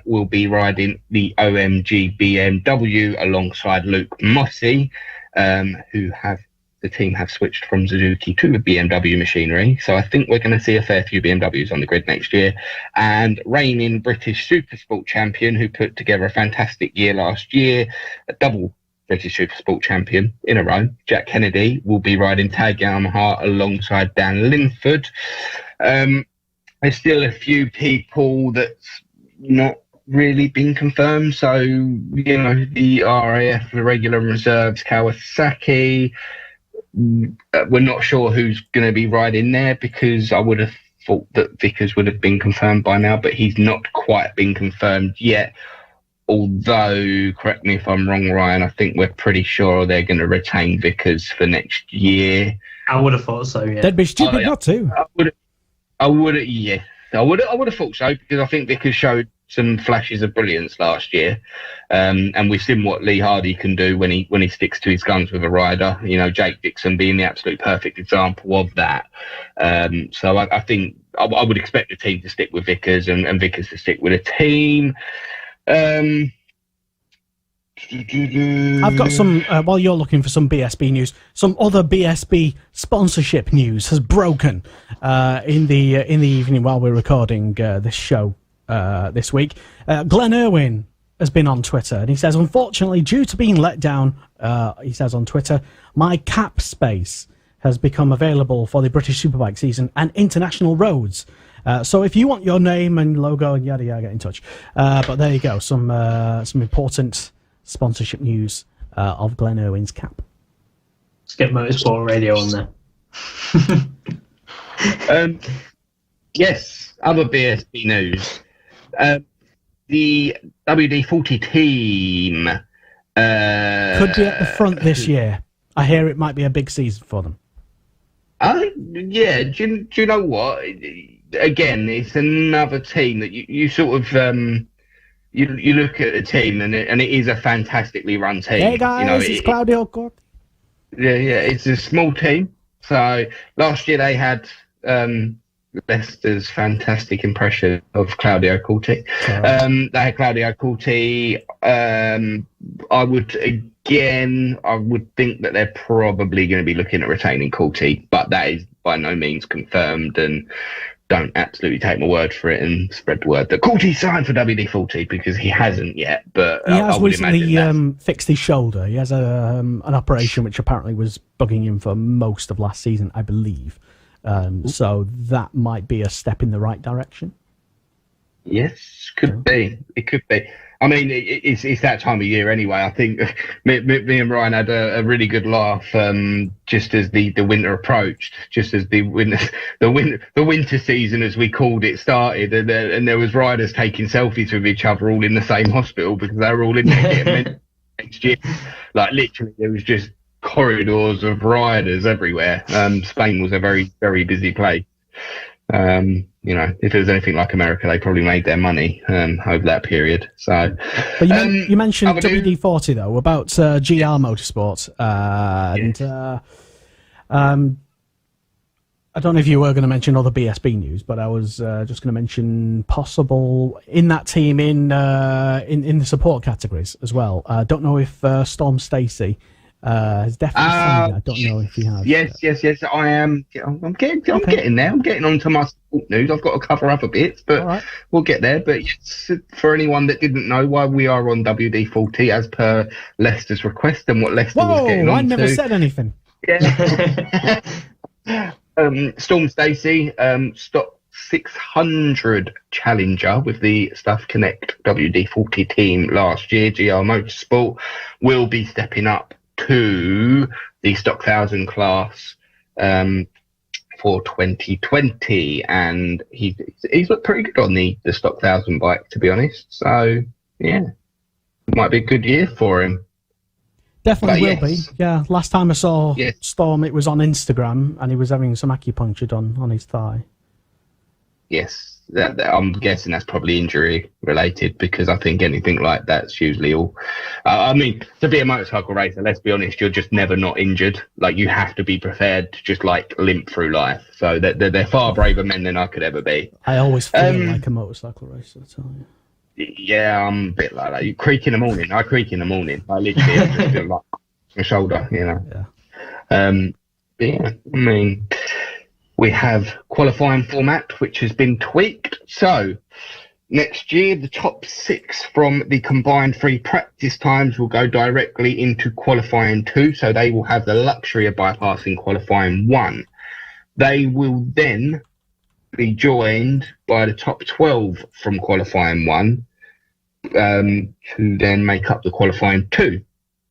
A: will be riding the OMG BMW alongside Luke Mossey, who the team have switched from Suzuki to the BMW machinery. So I think we're going to see a fair few BMWs on the grid next year. And reigning British Supersport champion, who put together a fantastic year last year, a double British Supersport champion in a row, Jack Kennedy, will be riding Tag Yamaha alongside Dan Linford. There's still a few people that's not really been confirmed. So, the RAF, the regular reserves, Kawasaki, we're not sure who's going to be riding there, because I would have thought that Vickers would have been confirmed by now, but he's not quite been confirmed yet. Although, correct me if I'm wrong, Ryan, I think we're pretty sure they're going to retain Vickers for next year.
B: I would have thought so, yeah.
G: They'd be stupid not to.
A: I would have thought so, because I think Vickers showed some flashes of brilliance last year, and we've seen what Lee Hardy can do when he sticks to his guns with a rider. Jake Dixon being the absolute perfect example of that. So I think I would expect the team to stick with Vickers and Vickers to stick with a team. I've
G: got some, while you're looking for some BSB news, some other BSB sponsorship news has broken in the evening while we're recording this show this week. Glenn Irwin has been on Twitter, and he says, unfortunately, due to being let down, he says on Twitter, my cap space has become available for the British Superbike season and international roads. So if you want your name and logo and yada yada, get in touch. But there you go, some important sponsorship news of Glenn Irwin's cap.
B: Let's get Motorsport Radio on there.
A: Yes, other BSB news. The WD-40 team
G: could be at the front this year. I hear it might be a big season for them.
A: Yeah, do you know what? Again, it's another team that you sort of you look at the team and it is a fantastically run team.
G: Hey guys, it's Claudio Corti.
A: Yeah, it's a small team. So last year they had Leicester's fantastic impression of Claudio Corti. They had Claudio Corti. I would think that they're probably going to be looking at retaining Corti, but that is by no means confirmed, and don't absolutely take my word for it and spread the word that Corti signed for WD-40, because he hasn't yet. But
G: he has recently fixed his shoulder. He has an operation which apparently was bugging him for most of last season, I believe. So that might be a step in the right direction. Yes,
A: could be. It could be. I mean, it's that time of year anyway. I think me and Ryan had a really good laugh just as the winter approached, just as the winter season, as we called it, started, and there was riders taking selfies with each other all in the same hospital because they were all in there getting next year. Like literally, there was just corridors of riders everywhere. Spain was a very, very busy place. If it was anything like America, they probably made their money over that period. So,
G: but you mentioned WD-40 though, about GR Motorsport, and I don't know if you were going to mention other BSB news, but I was just going to mention possible in that team in the support categories as well. Don't know if Storm Stacey Has definitely signed it. I don't know if he has.
A: Yes. I am. I'm getting there. I'm getting onto my sport news. I've got to cover other bits, but we'll get there. But yes, for anyone that didn't know why we are on WD-40 as per Leicester's request and what Leicester was getting on
G: I never said anything.
A: Yeah. Storm Stacey, stock 600 challenger with the Stuff Connect WD-40 team last year, GR Motorsport, will be stepping up to the stock 1000 class for 2020, and he's looked pretty good on the stock 1000 bike, to be honest. So yeah, might be a good year for him.
G: Definitely will be. Yeah, last time I saw Storm, it was on Instagram, and he was having some acupuncture done on his thigh.
A: Yes, I'm guessing that's probably injury related, because I think anything like that's usually all. I mean, to be a motorcycle racer, let's be honest, you're just never not injured. Like, you have to be prepared to just like limp through life. So they're far braver men than I could ever be.
G: I always feel like a motorcycle racer, I tell you.
A: Yeah, I'm a bit like that. You creak in the morning. I creak in the morning. I literally just feel like my shoulder, you know.
G: Yeah.
A: But yeah, I mean, we have qualifying format, which has been tweaked. So next year, the top 6 from the combined 3 practice times will go directly into qualifying 2. So they will have the luxury of bypassing qualifying 1. They will then be joined by the top 12 from qualifying 1 to then make up the qualifying 2.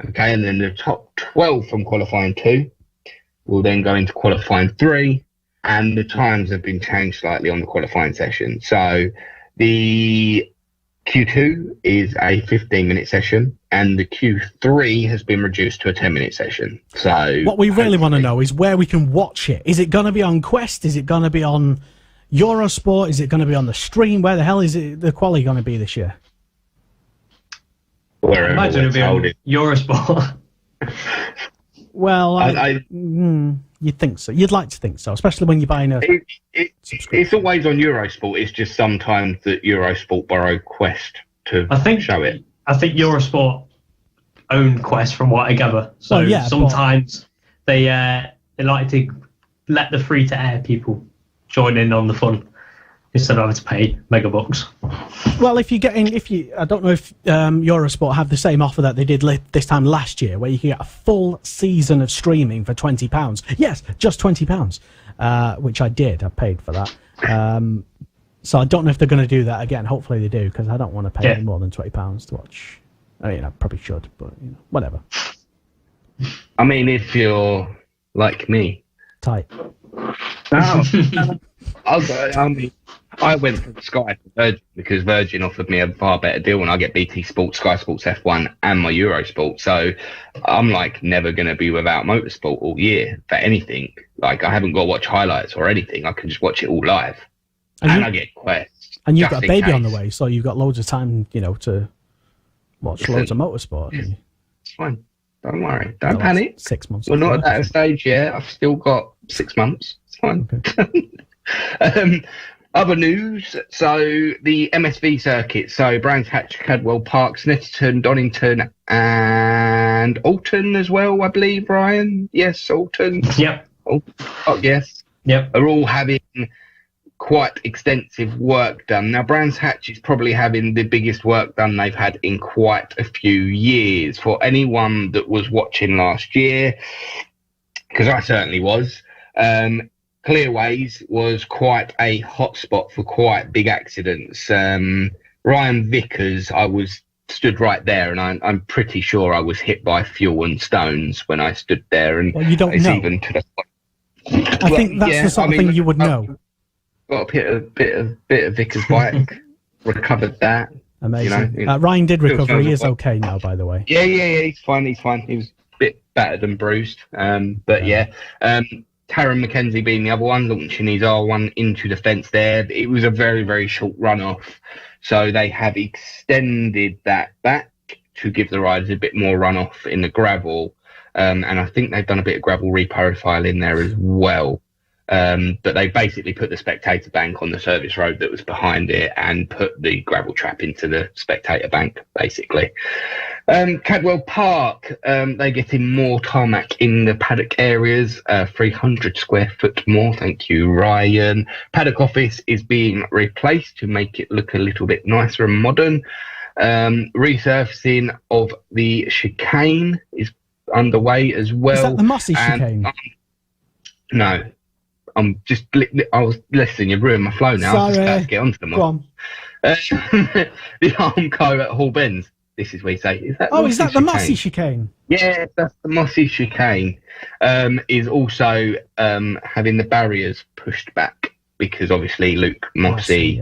A: Okay, and then the top 12 from qualifying 2 will then go into qualifying 3, and the times have been changed slightly on the qualifying session. So the Q2 is a 15-minute session, and the Q3 has been reduced to a 10-minute session. So
G: what we really want to know is where we can watch it. Is it going to be on Quest? Is it going to be on Eurosport? Is it going to be on the stream? Where the hell is the quali going to be this year?
B: I imagine it'll be on Eurosport.
G: Well, you'd think so. You'd like to think so, especially when you're buying a subscription.
A: It's always on Eurosport. It's just sometimes that Eurosport borrow Quest to show it.
B: I think Eurosport own Quest, from what I gather. So sometimes they like to let the free-to-air people join in on the fun instead of having to pay megabucks.
G: Well, I don't know if Eurosport have the same offer that they did this time last year, where you can get a full season of streaming for £20. Yes, just £20, which I did. I paid for that. So I don't know if they're going to do that again. Hopefully they do, because I don't want to pay any more than £20 to watch. I mean, I probably should, but whatever.
A: I mean, if you're like me.
G: Tight.
A: I went from Sky to Virgin because Virgin offered me a far better deal, and I get BT Sports, Sky Sports F1, and my Eurosport. So I'm like never going to be without motorsport all year for anything. Like, I haven't got to watch highlights or anything. I can just watch it all live, and I get Quest.
G: And you've got a baby on the way, so you've got loads of time, to watch loads of motorsport.
A: It's fine. Don't worry. Don't panic.
G: 6 months.
A: We're not at that stage yet. I've still got 6 months. It's fine. Okay. Other news. So the MSV circuit. So Brands Hatch, Cadwell Park, Snetterton, Donington, and Alton as well, I believe, Ryan. Yes, Alton.
B: Yep.
A: Oh, yes.
B: Yep.
A: Are all having quite extensive work done. Now, Brands Hatch is probably having the biggest work done they've had in quite a few years. For anyone that was watching last year, because I certainly was, Clearways was quite a hot spot for quite big accidents. Ryan Vickers, I was stood right there, and I'm pretty sure I was hit by fuel and stones when I stood there. And
G: well, you don't know.
A: Even to the...
G: I think that's the sort of thing you would know.
A: Got a bit of Vickers' bike, recovered that.
G: Amazing. Ryan did recover. He is okay now, by the way.
A: Yeah, he's fine. He was a bit battered and bruised, but yeah. Taron McKenzie being the other one, launching his R1 into the fence there. It was a very, very short runoff, so they have extended that back to give the riders a bit more runoff in the gravel, and I think they've done a bit of gravel reprofile in there as well. But they basically put the spectator bank on the service road that was behind it and put the gravel trap into the spectator bank, basically. Cadwell Park, they're getting more tarmac in the paddock areas, 300 square foot more. Thank you, Ryan. Paddock office is being replaced to make it look a little bit nicer and modern. Resurfacing of the chicane is underway as well.
G: Is that the Mossy chicane?
A: No. I was listening, you've ruined my flow now. I was just about to get onto them.
G: Go on.
A: The Armco at Hall Bends. This is where you say, is that
G: the Mossy chicane?
A: Yeah, that's the Mossy chicane. Is also having the barriers pushed back because obviously Luke Mossy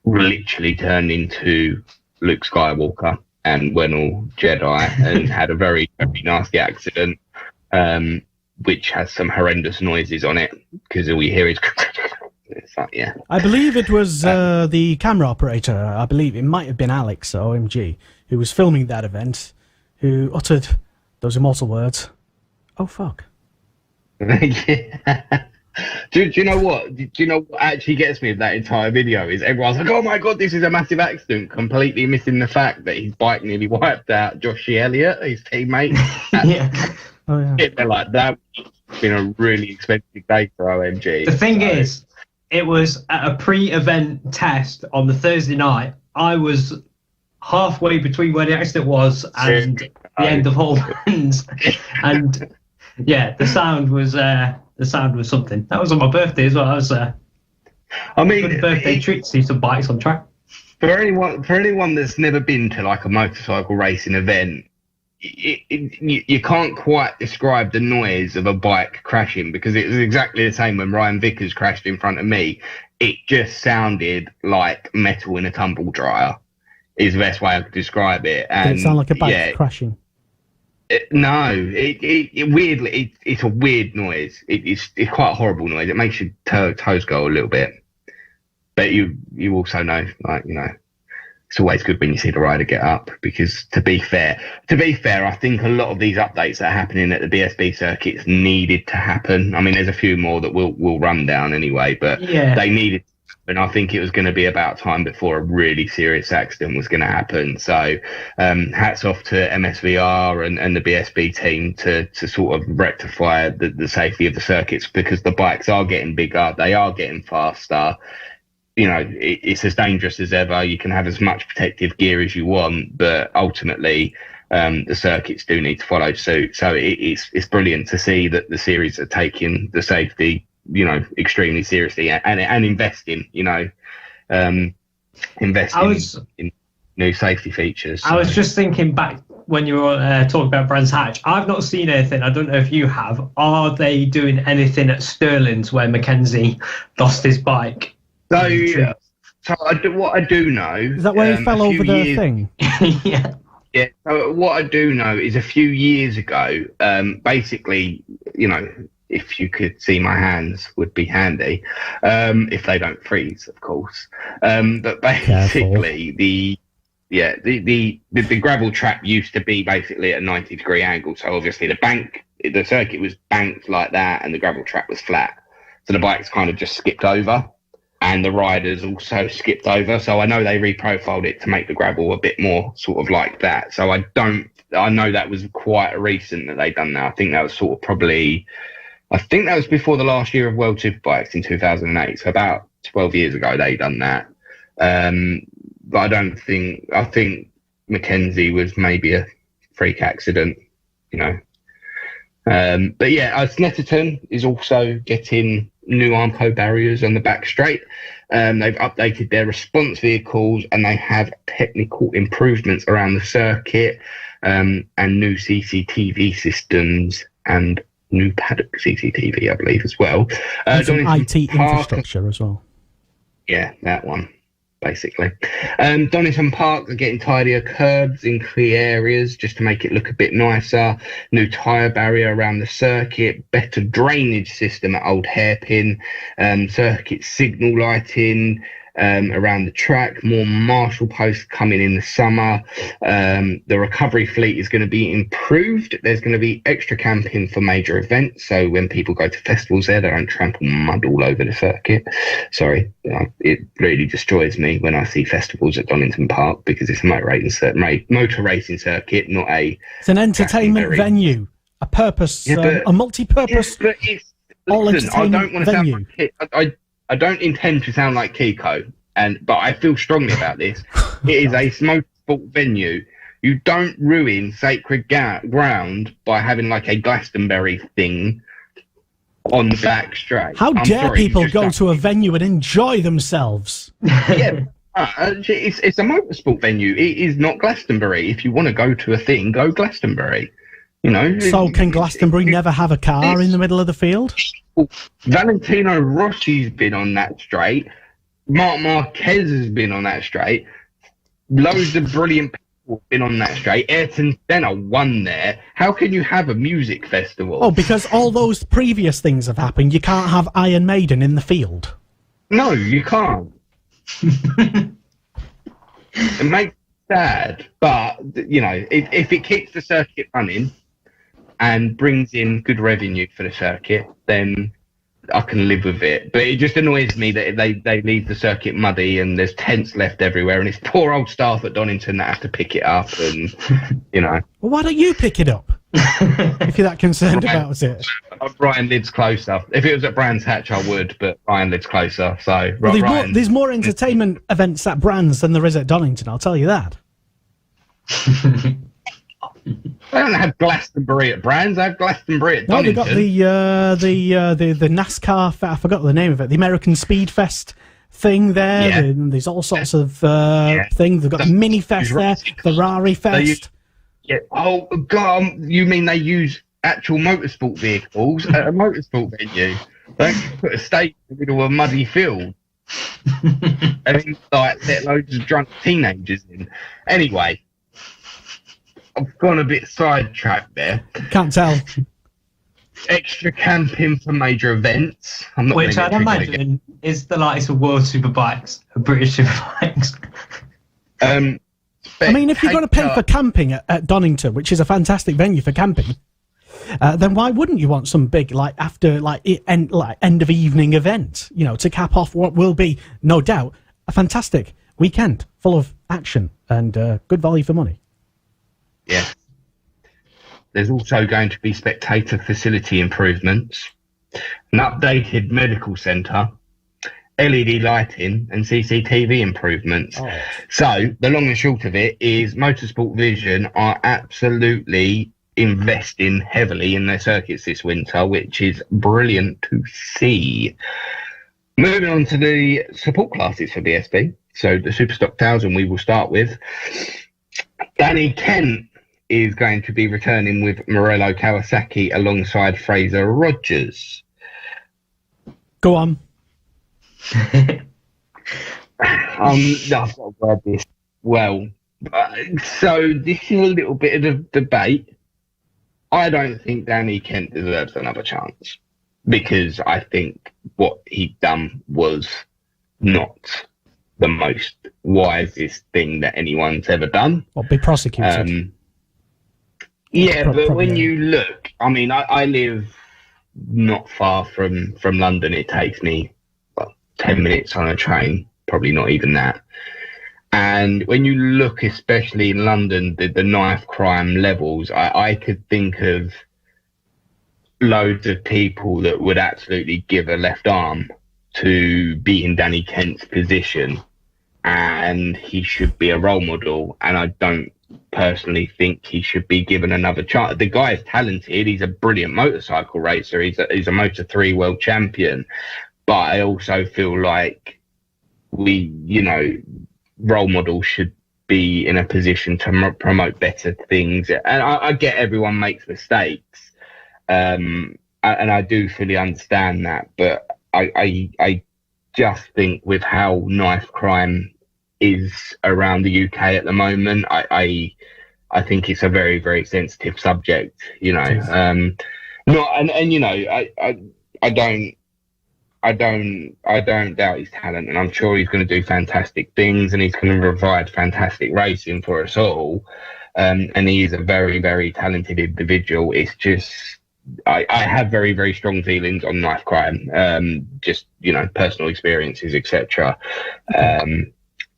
A: literally turned into Luke Skywalker and went all Jedi and had a very, very nasty accident. Which has some horrendous noises on it because all you hear is it's like, yeah.
G: I believe it was the camera operator. I believe it might have been Alex at OMG who was filming that event, who uttered those immortal words. Oh fuck!
A: Yeah. Do you know what? Do you know what actually gets me of that entire video is everyone's like, "Oh my god, this is a massive accident," completely missing the fact that his bike nearly wiped out Joshie Elliott, his teammate.
B: Yeah.
G: Oh yeah.
A: They're like, that's been a really expensive day for OMG.
B: The thing is, it was at a pre-event test on the Thursday night. I was halfway between where the accident was and the end of Hall Bends, and yeah, the sound was something. That was on my birthday as well. I was I mean, good birthday treat to see some bikes on track.
A: For anyone that's never been to like a motorcycle racing event, you can't quite describe the noise of a bike crashing because it was exactly the same when Ryan Vickers crashed in front of me. It just sounded like metal in a tumble dryer is the best way I could describe it. And
G: did it sound like a bike crashing?
A: Weirdly, it's a weird noise. It's quite a horrible noise. It makes your toes go a little bit. But you also know, like, you know, it's always good when you see the rider get up because to be fair, I think a lot of these updates that are happening at the BSB circuits needed to happen. I mean, there's a few more that we'll run down anyway, but they needed to happen. I think it was going to be about time before a really serious accident was going to happen. So hats off to MSVR and the BSB team to sort of rectify the safety of the circuits because the bikes are getting bigger, they are getting faster. You know, it's as dangerous as ever. You can have as much protective gear as you want, but ultimately the circuits do need to follow suit. So it's brilliant to see that the series are taking the safety, you know, extremely seriously and investing, you know, investing in new safety features.
B: I was just thinking back when you were talking about Brands Hatch. I've not seen anything. I don't know if you have. Are they doing anything at Stirling's where Mackenzie lost his bike?
A: So what I do know
G: is that where he fell over the thing.
B: Yeah.
A: So what I do know is a few years ago, basically, you know, if you could see my hands would be handy, if they don't freeze, of course. But basically, the gravel trap used to be basically at a 90-degree angle. So obviously the circuit was banked like that, and the gravel trap was flat. So the bikes kind of just skipped over. And the riders also skipped over. So I know they reprofiled it to make the gravel a bit more sort of like that. So I know that was quite recent that they done that. I think that was before the last year of World Superbikes in 2008. So about 12 years ago, they done that. But I think Mackenzie was maybe a freak accident, you know. But yeah, Snetterton is also getting new Armco barriers on the back straight. They've updated their response vehicles and they have technical improvements around the circuit and new CCTV systems and new paddock CCTV, I believe, as well.
G: Some IT infrastructure as well.
A: Yeah, that one. Basically. Donington Park are getting tidier curbs in key areas just to make it look a bit nicer. New tyre barrier around the circuit, better drainage system at Old Hairpin, circuit signal lighting, around the track, more marshal posts coming in the summer. The recovery fleet is going to be improved. There's going to be extra camping for major events, so when people go to festivals there, they don't trample mud all over the circuit. Sorry, it really destroys me when I see festivals at Donington Park, because it's a motor racing circuit, not a...
G: It's an entertainment venue, a purpose, a multi-purpose, all-entertainment venue.
A: I don't intend to sound like Kiko, but I feel strongly about this. It is a motorsport venue. You don't ruin sacred ground by having like a Glastonbury thing on the back straight.
G: How dare people go to a venue and enjoy themselves?
A: Yeah, it's a motorsport venue. It is not Glastonbury. If you want to go to a thing, go Glastonbury. You know.
G: So can Glastonbury never have a car in the middle of the field?
A: Valentino Rossi's been on that straight. Marc Marquez has been on that straight. Loads of brilliant people have been on that straight. Ayrton Senna won there. How can you have a music festival?
G: Oh, because all those previous things have happened. You can't have Iron Maiden in the field.
A: No, you can't. It makes me sad, but you know, if it keeps the circuit running and brings in good revenue for the circuit, then I can live with it. But it just annoys me that they leave the circuit muddy and there's tents left everywhere, and it's poor old staff at Donington that have to pick it up, and you know.
G: Well, why don't you pick it up if you're that concerned about it?
A: Brian lives closer. If it was at Brands Hatch, I would, but Brian lives closer. So
G: there's more entertainment events at Brands than there is at Donington, I'll tell you that.
A: They don't have Glastonbury at Brands. They have Glastonbury at Donington.
G: No, they've got the NASCAR. I forgot the name of it. The American Speed Fest thing there.
A: Yeah.
G: There's all sorts of things. They've got the Mini Fest there, Ferrari Fest.
A: Oh God! You mean they use actual motorsport vehicles at a motorsport venue? They don't put a stage in the middle of a muddy field and then like let loads of drunk teenagers in. Anyway. I've gone a bit sidetracked there.
G: Can't tell.
A: Extra camping for major events.
B: Which I'd imagine is the likes of World Superbikes, British Superbikes.
G: I mean, if you're going to pay for camping at Donington, which is a fantastic venue for camping, then why wouldn't you want some big, end of evening event, you know, to cap off what will be, no doubt, a fantastic weekend full of action and good value for money.
A: Yeah. There's also going to be spectator facility improvements, an updated medical centre, LED lighting and CCTV improvements. Oh. So the long and short of it is Motorsport Vision are absolutely investing heavily in their circuits this winter, which is brilliant to see. Moving on to the support classes for BSB. So the Superstock 1000 we will start with. Danny Kent is going to be returning with Morello Kawasaki alongside Fraser Rogers.
G: Go on.
A: I've got to word this well. So this is a little bit of a debate. I don't think Danny Kent deserves another chance, because I think what he'd done was not the most wisest thing that anyone's ever done.
G: Or be prosecuted.
A: Yeah, but when you look, I mean, I live not far from London. It takes me 10 minutes on a train, probably not even that. And when you look, especially in London, the knife crime levels, I could think of loads of people that would absolutely give a left arm to be in Danny Kent's position, and he should be a role model. And I don't personally think he should be given another chance. The guy is talented. He's a brilliant motorcycle racer. He's a Moto3 world champion. But I also feel like role models should be in a position to promote better things. And I get everyone makes mistakes. And I do fully understand that. But I just think with how knife crime is around the UK at the moment, I think it's a very, very sensitive subject, you know. I don't don't doubt his talent, and I'm sure he's going to do fantastic things, and he's going to provide fantastic racing for us all. And he is a very, very talented individual. It's just I have very, very strong feelings on knife crime, just personal experiences, etc.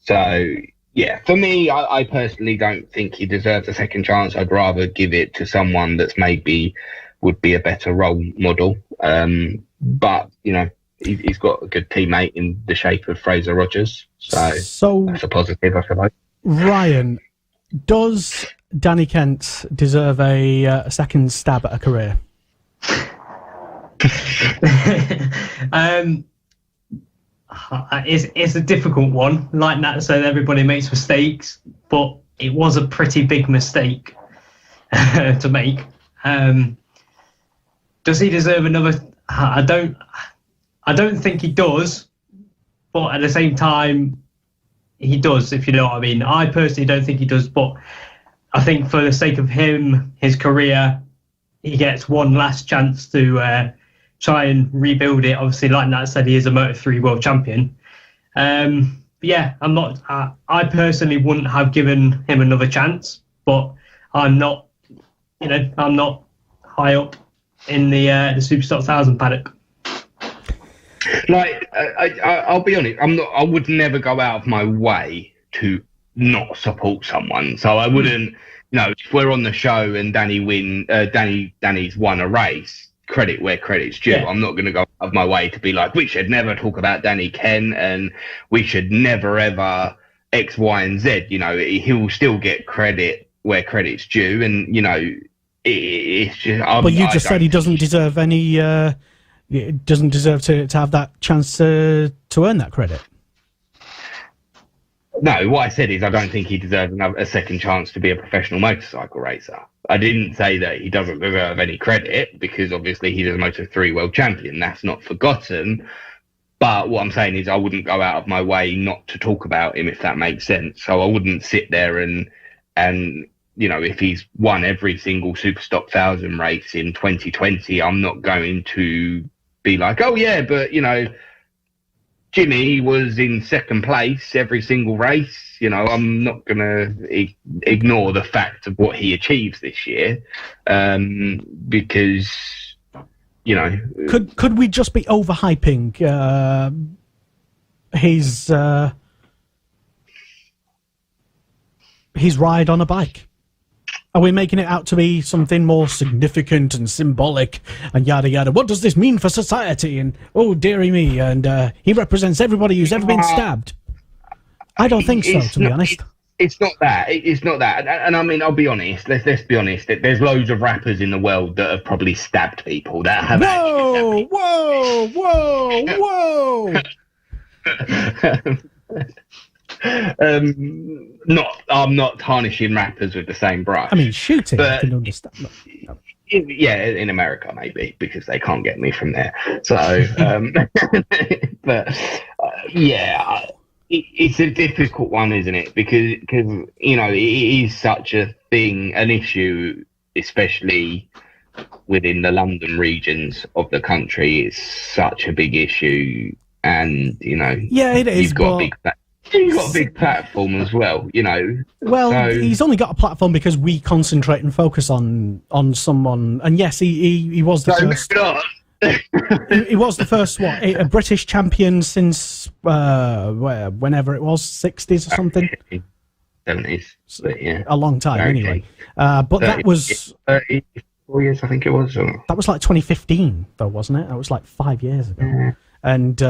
A: So yeah, for me, I personally don't think he deserves a second chance. I'd rather give it to someone that's maybe would be a better role model. But he's got a good teammate in the shape of Fraser Rogers, so that's a positive, I suppose.
G: Ryan, does Danny Kent deserve a second stab at a career?
B: It's a difficult one. Like Nat said, everybody makes mistakes, but it was a pretty big mistake to make. Does he deserve another? I don't think he does, but at the same time, he does, if you know what I mean. I personally don't think he does, but I think for the sake of him, his career, he gets one last chance to try and rebuild it. Obviously, like Nat said, he is a Moto3 world champion. Yeah, I'm not. I personally wouldn't have given him another chance, but I'm not. I'm not high up in the Superstock 1000 paddock.
A: Like, I'll be honest. I would never go out of my way to not support someone. So I wouldn't. If we're on the show and Danny's won a race, credit where credit's due. Yeah. I'm not going to go out of my way to be like, we should never talk about Danny Kent and we should never ever X, Y, and Z. He'll still get credit where credit's due, and it's just.
G: But you just said he doesn't deserve any. Doesn't deserve to have that chance to earn that credit.
A: No, what I said is I don't think he deserves a second chance to be a professional motorcycle racer. I didn't say that he doesn't deserve any credit, because obviously he's a Moto3 world champion. That's not forgotten. But what I'm saying is I wouldn't go out of my way not to talk about him, if that makes sense. So I wouldn't sit there and if he's won every single Superstock 1000 race in 2020, I'm not going to be like, oh yeah, but Jimmy was in second place every single race. I'm not going to ignore the fact of what he achieves this year, because,
G: Could we just be overhyping his ride on a bike? Are we making it out to be something more significant and symbolic and yada yada? What does this mean for society? And oh dearie me! And he represents everybody who's ever been stabbed. I don't think so, to be honest.
A: It's not that. It's not that. And I mean, I'll be honest. Let's be honest. There's loads of rappers in the world that have probably stabbed people that have.
G: Whoa!
A: I'm not tarnishing rappers with the same brush.
G: I mean, shooting,
A: but,
G: I can understand. No.
A: In America maybe, because they can't get me from there. So, it's a difficult one, isn't it? Because it is such a thing, an issue, especially within the London regions of the country. It's such a big issue, and
G: yeah, it is.
A: You've got a big platform as well,
G: Well,
A: so,
G: he's only got a platform because we concentrate and focus on someone. And yes, he was the first. He was the first, a British champion since whenever it was, 60s or something.
A: 70s, yeah.
G: A long time, anyway. But that was
A: 34 years, I think it was.
G: That was like 2015, though, wasn't it? That was like 5 years ago.
A: Yeah.
G: And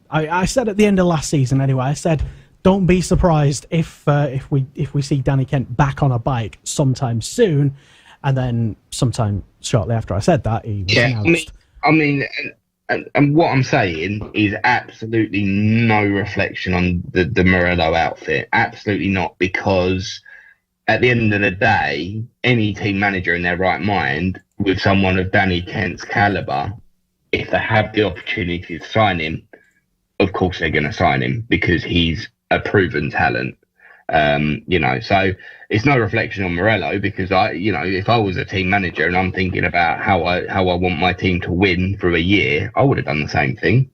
G: I said at the end of last season, anyway, I said, don't be surprised if we see Danny Kent back on a bike sometime soon. And then sometime shortly after I said that, he was announced.
A: I mean, and what I'm saying is absolutely no reflection on the Murillo outfit. Absolutely not, because at the end of the day, any team manager in their right mind with someone of Danny Kent's caliber, if they have the opportunity to sign him, of course they're going to sign him, because he's a proven talent. So it's no reflection on Morello, because if I was a team manager and I'm thinking about how I want my team to win for a year, I would have done the same thing.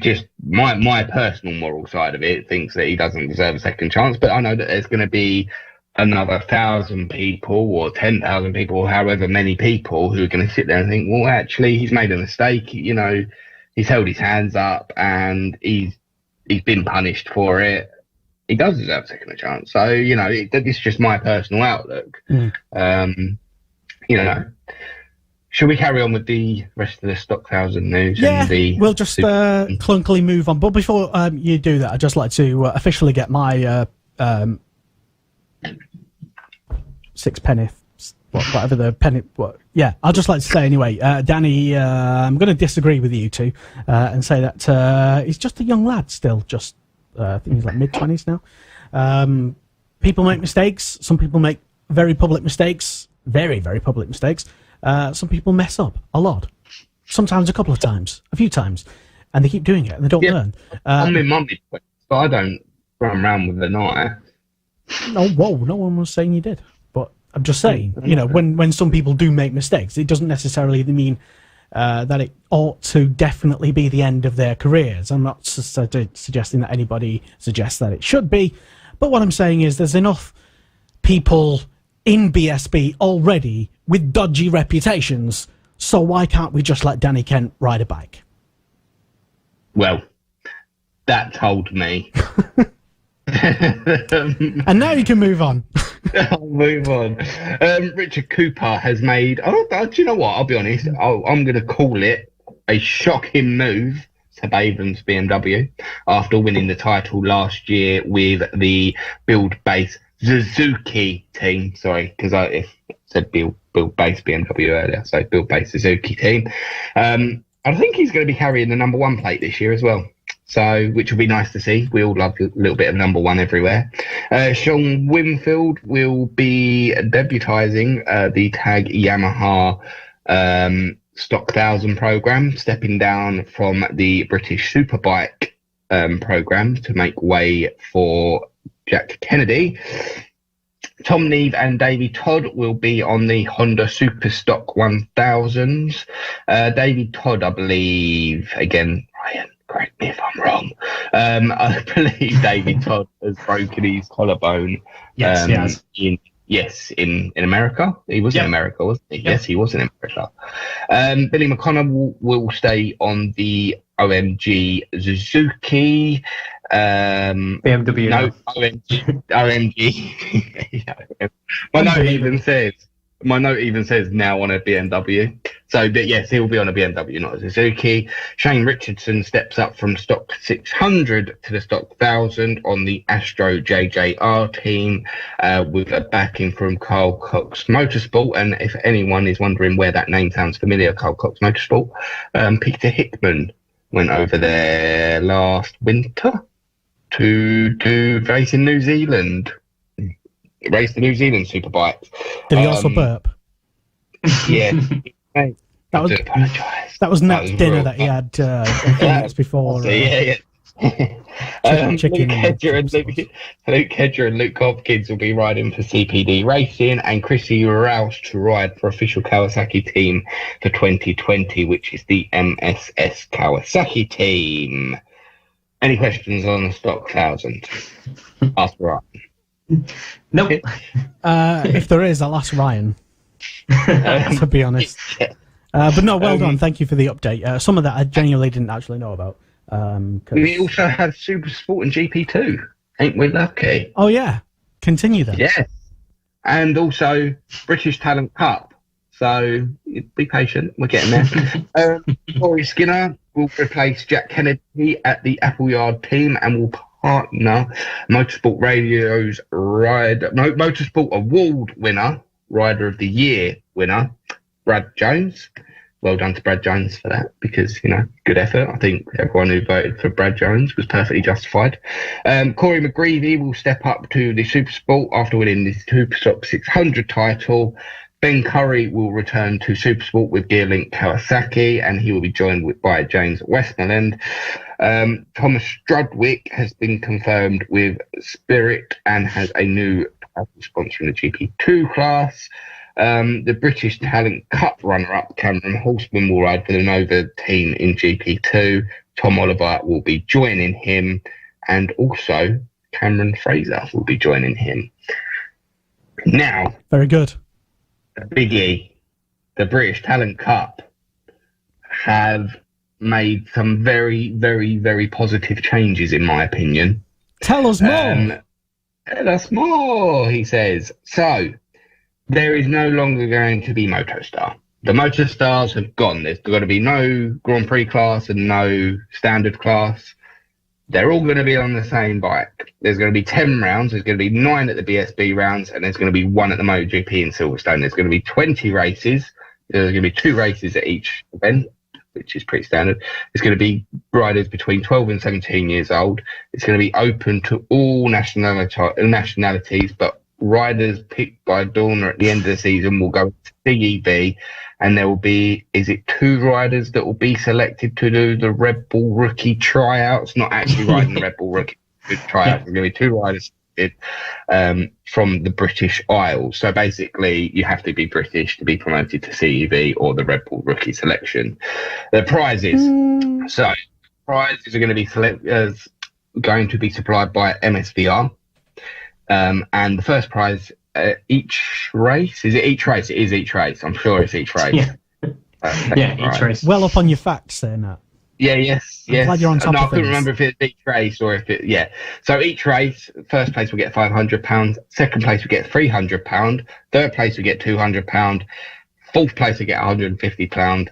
A: Just my personal moral side of it thinks that he doesn't deserve a second chance, but I know that there's going to be another 1,000 people or 10,000 people, or however many people, who are going to sit there and think, well, actually, he's made a mistake. He's held his hands up and he's been punished for it. He does deserve a second chance. So, it's just my personal outlook. Should we carry on with the rest of the Stock 1000 news?
G: Yeah, we'll just clunkily move on. But before you do that, I'd just like to officially get my sixpenny, whatever the penny. I'll just like to say anyway, Danny, I'm going to disagree with you two and say that he's just a young lad still. I think he's like mid-20s now. People make mistakes. Some people make very public mistakes, very, very public mistakes. Some people mess up a lot, sometimes a couple of times, a few times, and they keep doing it and they don't learn.
A: I'm in my mid-20s, but I don't run around with a knife.
G: No one was saying you did. But I'm just saying, when some people do make mistakes, it doesn't necessarily mean that it ought to definitely be the end of their careers. I'm not suggesting that anybody suggests that it should be, but what I'm saying is there's enough people in BSB already with dodgy reputations, so why can't we just let Danny Kent ride a bike?
A: Well, that told me.
G: And now you can move on.
A: I'll move on. Richard Cooper has made... do you know what? I'll be honest. I'm going to call it a shocking move to Baven's BMW after winning the title last year with the build-based Suzuki team. Sorry, because I said build-based BMW earlier, so build-based Suzuki team. I think he's going to be carrying the number 1 plate this year as well. So, which will be nice to see. We all love a little bit of number 1 everywhere. Sean Winfield will be debutising the Tag Yamaha Stock 1000 program, stepping down from the British Superbike program to make way for Jack Kennedy. Tom Neve and Davey Todd will be on the Honda Superstock 1000s. Davey Todd, I believe, again, Ryan, correct me if I'm wrong. I believe Davey Todd has broken his collarbone.
B: Yes, he has.
A: In America. He was in America, wasn't he? Yep. Yes, he was in America. Billy McConnell will stay on the OMG Suzuki.
B: BMW.
A: No, OMG. My note even says now on a BMW. So, but yes, he'll be on a BMW, not a Suzuki. Shane Richardson steps up from Stock 600 to the Stock 1000 on the Astro JJR team with a backing from Carl Cox Motorsport. And if anyone is wondering where that name sounds familiar, Carl Cox Motorsport, Peter Hickman went over there last winter to race in New Zealand. Race the New Zealand Superbike.
G: Did he also burp?
A: Yeah.
G: That was Nat's dinner that he had a few minutes before.
A: Luke Hedger and Luke Hopkins will be riding for CPD Racing, and Chrissy Rouse to ride for official Kawasaki team for 2020, which is the MSS Kawasaki team. Any questions on the Stock 1000? Ask Ryan.
B: Nope.
G: If there is, I'll ask Ryan. To be honest. But no, well done. Thank you for the update. Some of that I genuinely didn't actually know about.
A: We also have Supersport and GP2. Ain't we lucky?
G: Oh, yeah. Continue then.
A: Yes. And also British Talent Cup. So be patient. We're getting there. Corey Skinner will replace Jack Kennedy at the Appleyard team and will partner Motorsport Radio's Motorsport Award winner, Rider of the Year winner, Brad Jones. Well done to Brad Jones for that, because, good effort. I think everyone who voted for Brad Jones was perfectly justified. Corey McGreevy will step up to the Supersport after winning the Superstock 600 title. Ben Curry will return to Supersport with Gearlink Kawasaki, and he will be joined by James Westmoreland. Thomas Strudwick has been confirmed with Spirit and has a new sponsor in the GP2 class. The British Talent Cup runner-up Cameron Horseman will ride for the Nova team in GP2. Tom Oliver will be joining him, and also Cameron Fraser will be joining him. Now,
G: very good.
A: Big E, the British Talent Cup, have made some very, very, very positive changes, in my opinion.
G: Tell us more.
A: Tell us more, he says. So, there is no longer going to be Motostar. The Motostars have gone. There's going to be no Grand Prix class and no standard class. They're all going to be on the same bike. There's going to be 10 rounds. There's going to be 9 at the BSB rounds, and there's going to be 1 at the MotoGP in Silverstone. There's going to be 20 races. There's going to be 2 races at each event, which is pretty standard. It's going to be riders between 12 and 17 years old. It's going to be open to all nationalities, but riders picked by Dorna at the end of the season will go to CEV, and there will be, 2 riders that will be selected to do the Red Bull rookie tryouts, not actually riding the Red Bull rookie tryouts. There's going to be 2 riders from the British Isles. So basically, you have to be British to be promoted to CEV or the Red Bull rookie selection. The prizes. So prizes are going to be supplied by MSVR. And the first prize, each race, is it each race? It is each race. I'm sure it's each race.
B: Each race.
G: Well up on your facts there, Nat.
A: Yes.
G: I'm glad you're on top of
A: I couldn't
G: things.
A: remember if it's each race or if it, So each race, first place will get £500, second place will get £300, third place will get £200, fourth place will get £150,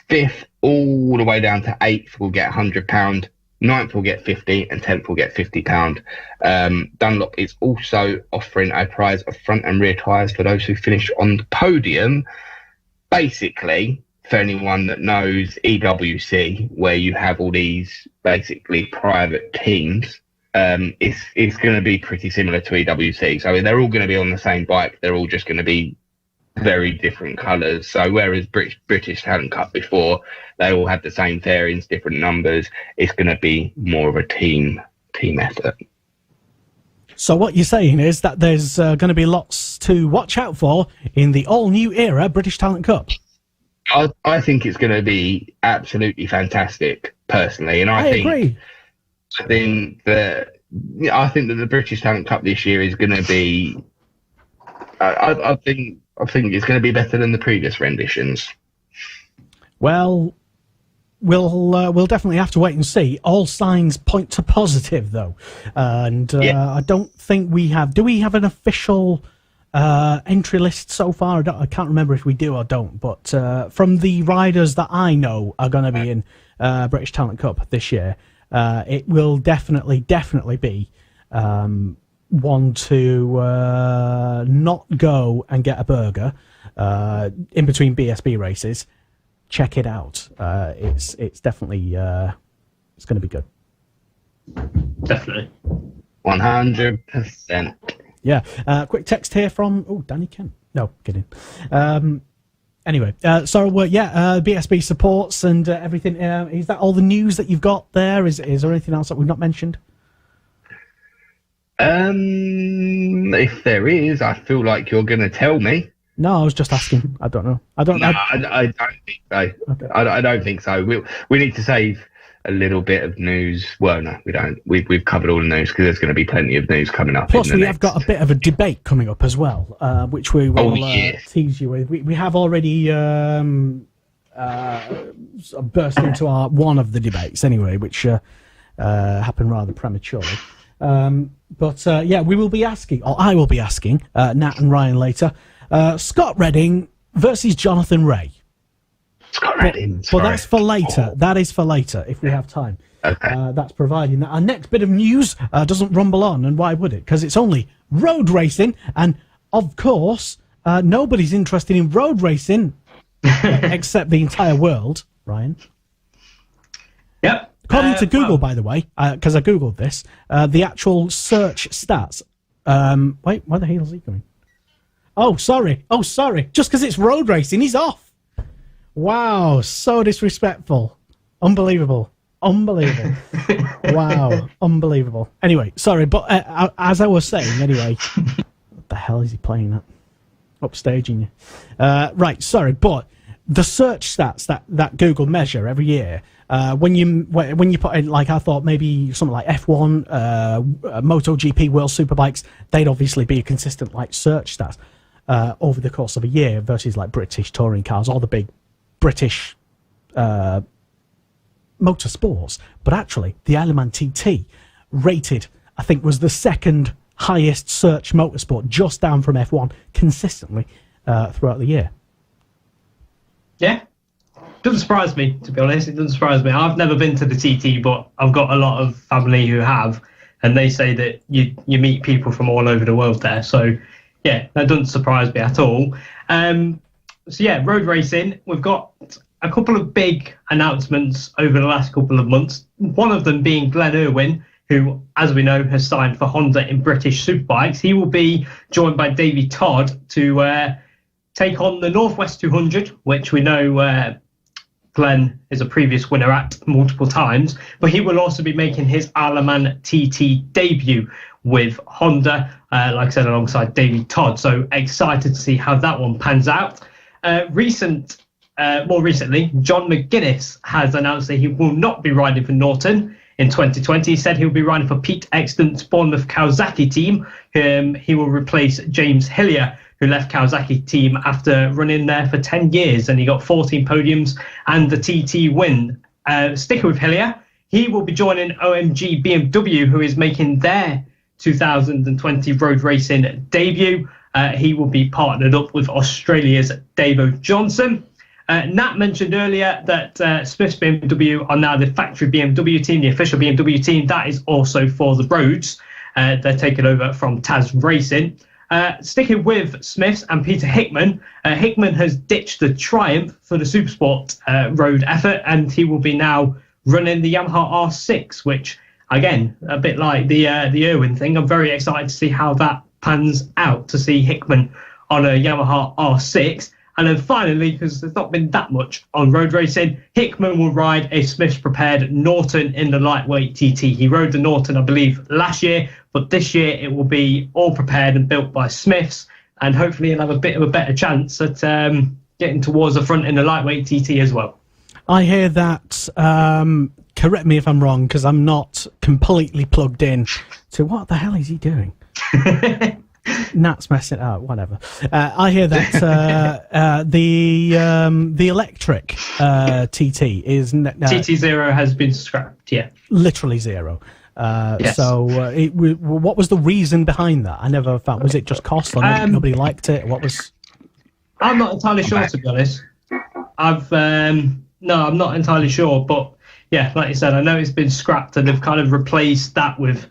A: fifth all the way down to eighth will get £100, ninth will get 50, and 10th will get £50. Dunlop is also offering a prize of front and rear tyres for those who finish on the podium. Basically, for anyone that knows EWC, where you have all these basically private teams, it's going to be pretty similar to EWC. So they're all going to be on the same bike. They're all just going to be very different colours. So whereas British Talent Cup before, they all had the same fairings, different numbers, it's going to be more of a team effort.
G: So what you're saying is that there's going to be lots to watch out for in the all-new era British Talent Cup.
A: I think it's going to be absolutely fantastic, personally, and I
G: agree.
A: I think that the British Talent Cup this year is going to be. I think it's going to be better than the previous renditions. Well,
G: we'll definitely have to wait and see. All signs point to positive, though, and I don't think we have. Do we have an official entry list so far? I can't remember if we do or don't. But from the riders that I know are going to be in British Talent Cup this year, it will definitely be one to not go and get a burger in between BSB races. Check it out. It's definitely it's going to be good.
B: Definitely.
A: 100%.
G: Yeah. Quick text here from Danny Ken. No, kidding. Anyway, BSB supports and everything. Is that all the news that you've got there? Is there anything else that we've not mentioned?
A: If there is, I feel like you're going to tell me.
G: No, I was just asking. I don't know. I don't
A: think so. Okay. I don't think so. We need to save a little bit of news. Well, no, we don't. We've covered all the news because there's going to be plenty of news coming up.
G: Plus, we have got a bit of a debate coming up as well, which we will tease you with. We have already burst into one of the debates anyway, which happened rather prematurely. We will be asking, or I will be asking, Nat and Ryan later, Scott Redding versus Jonathan Ray.
A: Scott Redding.
G: Well, that's for later. Oh. That is for later, if we have time.
A: Okay.
G: That's providing that our next bit of news doesn't rumble on, and why would it? Because it's only road racing, and of course, nobody's interested in road racing except the entire world, Ryan.
B: Yep.
G: According to Google, by the way, because I Googled this, the actual search stats... wait, where the hell is he going? Oh, sorry. Just because it's road racing, he's off. Wow, so disrespectful. Unbelievable. Wow, unbelievable. Anyway, sorry, but as I was saying, anyway, what the hell is he playing at? Upstaging you. Right, sorry, but the search stats that Google measure every year, when you put in, like, I thought maybe something like F1, MotoGP, World Superbikes, they'd obviously be a consistent, like, search stats over the course of a year versus, like, British touring cars, all the big British motorsports. But actually, the Isle of Man TT rated, I think, was the second highest search motorsport, just down from F1, consistently throughout the year.
B: Yeah, doesn't surprise me, to be honest. It doesn't surprise me. I've never been to the TT, but I've got a lot of family who have, and they say that you meet people from all over the world there. So yeah, that doesn't surprise me at all. So yeah, road racing, we've got a couple of big announcements over the last couple of months. One of them being Glenn Irwin, who, as we know, has signed for Honda in British Superbikes. He will be joined by Davey Todd to take on the Northwest 200, which we know Glenn is a previous winner at multiple times, but he will also be making his Isle of Man TT debut with Honda, like I said, alongside Davey Todd. So excited to see how that one pans out. More recently, John McGuinness has announced that he will not be riding for Norton in 2020. He said he'll be riding for Pete Exton's Bournemouth Kawasaki team. He will replace James Hillier, who left Kawasaki team after running there for 10 years, and he got 14 podiums and the TT win. Sticking with Hillier, he will be joining OMG BMW, who is making their 2020 road racing debut. He will be partnered up with Australia's Davo Johnson. Nat mentioned earlier that Smith's BMW are now the factory BMW team, the official BMW team. That is also for the roads. They're taken over from Taz Racing. Sticking with Smiths and Peter Hickman, Hickman has ditched the Triumph for the Supersport road effort, and he will be now running the Yamaha R6, which, again, a bit like the Irwin thing. I'm very excited to see how that pans out, to see Hickman on a Yamaha R6. And then finally, because there's not been that much on road racing, Hickman will ride a Smiths prepared Norton in the lightweight TT. He rode the Norton, I believe, last year, but this year it will be all prepared and built by Smiths, and hopefully he'll have a bit of a better chance at getting towards the front in the lightweight TT as well. I
G: hear that, correct me if I'm wrong, because I'm not completely plugged in to what the hell is he doing? Nat's messing it up, whatever. I hear that the electric TT is...
B: TT0 has been scrapped, yeah.
G: Literally zero.
B: Yes.
G: So what was the reason behind that? I never found... Was it just cost? Or nobody liked it? What was...
B: I'm not entirely sure, to be honest. I'm not entirely sure, but yeah, like you said, I know it's been scrapped and they've kind of replaced that with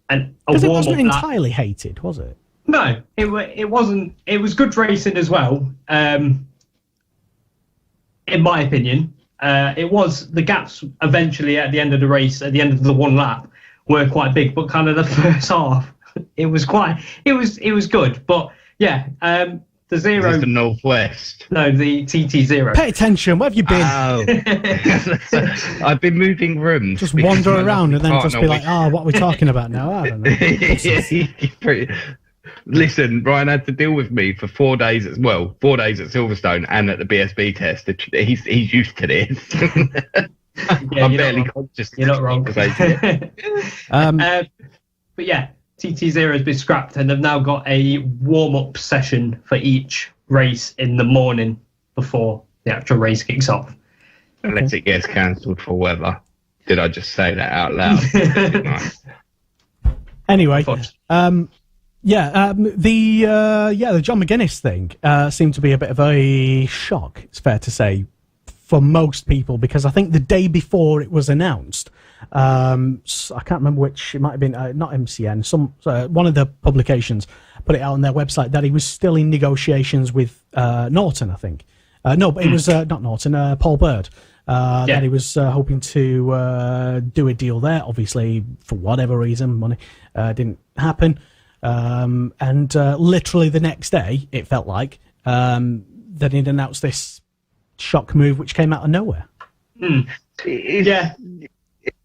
B: a warm-up.
G: It wasn't entirely hated, was it?
B: No, it wasn't. It was good racing as well, in my opinion. It was, the gaps eventually at the end of the race, at the end of the one lap, were quite big, but kind of the first half, it was good. But yeah, the zero.
A: Is this the Northwest?
B: No, the TT0.
G: Pay attention. Where have you been?
A: Oh. I've been moving rooms.
G: Just wander around and then just be like, what are we talking about now? I don't know.
A: Listen, Ryan had to deal with me for 4 days at Silverstone and at the BSB test. He's used to this.
B: Yeah,
A: I'm barely conscious.
B: You're not wrong. But yeah, TT0 has been scrapped, and they've now got a warm-up session for each race in the morning before the actual race kicks off.
A: Unless it gets cancelled for weather. Did I just say that out loud? Nice.
G: Anyway, the John McGuinness thing seemed to be a bit of a shock, it's fair to say, for most people, because I think the day before it was announced, I can't remember which, it might have been, not MCN, one of the publications put it out on their website that he was still in negotiations with Norton, I think. No, but it was not Norton, Paul Bird. That he was hoping to do a deal there. Obviously, for whatever reason, money didn't happen. and literally the next day, it felt like, then he'd announced this shock move which came out of nowhere.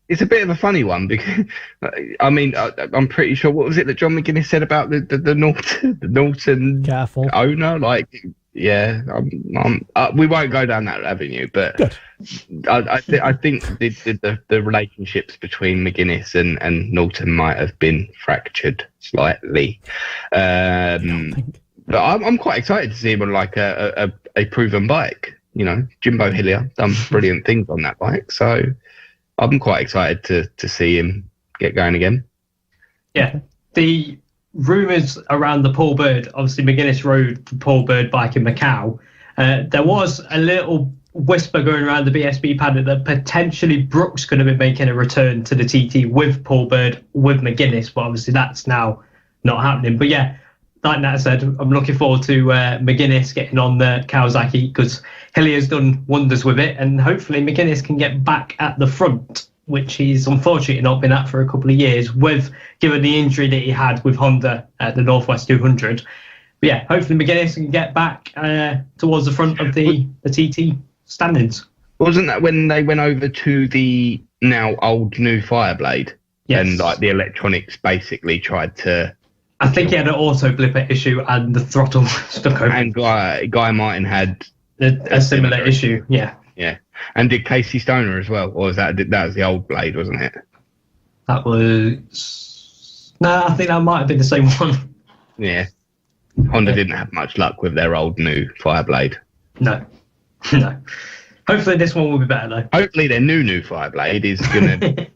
A: It's a bit of a funny one because, I mean, I'm pretty sure, what was it that John McGuinness said about the Norton
G: Careful.
A: owner? Like, yeah, we won't go down that avenue, but
G: good.
A: I think the relationships between McGuinness and Norton might have been fractured slightly. But I'm quite excited to see him on like a proven bike. You know, Jimbo Hillier done brilliant things on that bike, so I'm quite excited to see him get going again.
B: Yeah, the rumours around the Paul Bird, obviously McGuinness rode the Paul Bird bike in Macau. There was a little whisper going around the BSB paddock that potentially Brooks could have been making a return to the TT with Paul Bird, with McGuinness, but obviously that's now not happening. But yeah, like Nat said, I'm looking forward to McGuinness getting on the Kawasaki because Hillier's done wonders with it, and hopefully McGuinness can get back at the front, which he's unfortunately not been at for a couple of years, given the injury that he had with Honda at the Northwest 200. But yeah, hopefully McGuinness can get back towards the front of the TT standings.
A: Wasn't that when they went over to the now old new Fireblade? Yes. And like the electronics basically tried to...
B: I think he had an auto blipper issue and the throttle stuck over.
A: And Guy Martin had
B: a similar issue, yeah.
A: Yeah. And did Casey Stoner as well? Or was that was the old Blade, wasn't it?
B: That was... No, I think that might have been the same one.
A: Yeah. Honda didn't have much luck with their old new Fireblade.
B: No. No. Hopefully this one will be better, though.
A: Hopefully their new Fireblade is going to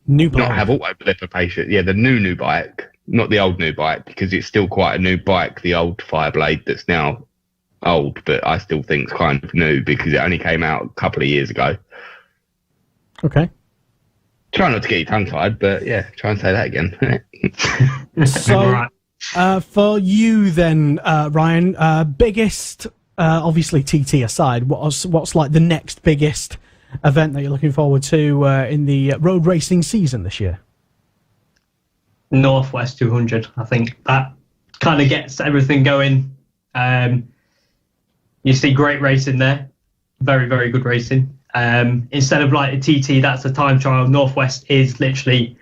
A: not have auto blipper patient. Yeah, the new bike. Not the old new bike, because it's still quite a new bike, the old Fireblade that's now old, but I still think it's kind of new because it only came out a couple of years ago.
G: Okay.
A: Try not to get you tongue-tied, but yeah, try and say that again.
G: So, for you then, Ryan, biggest, obviously TT aside, what's like the next biggest event that you're looking forward to in the road racing season this year?
B: Northwest 200. I think that kind of gets everything going. You see great racing there. Very, very good racing. Instead of like a TT, that's a time trial. Northwest is literally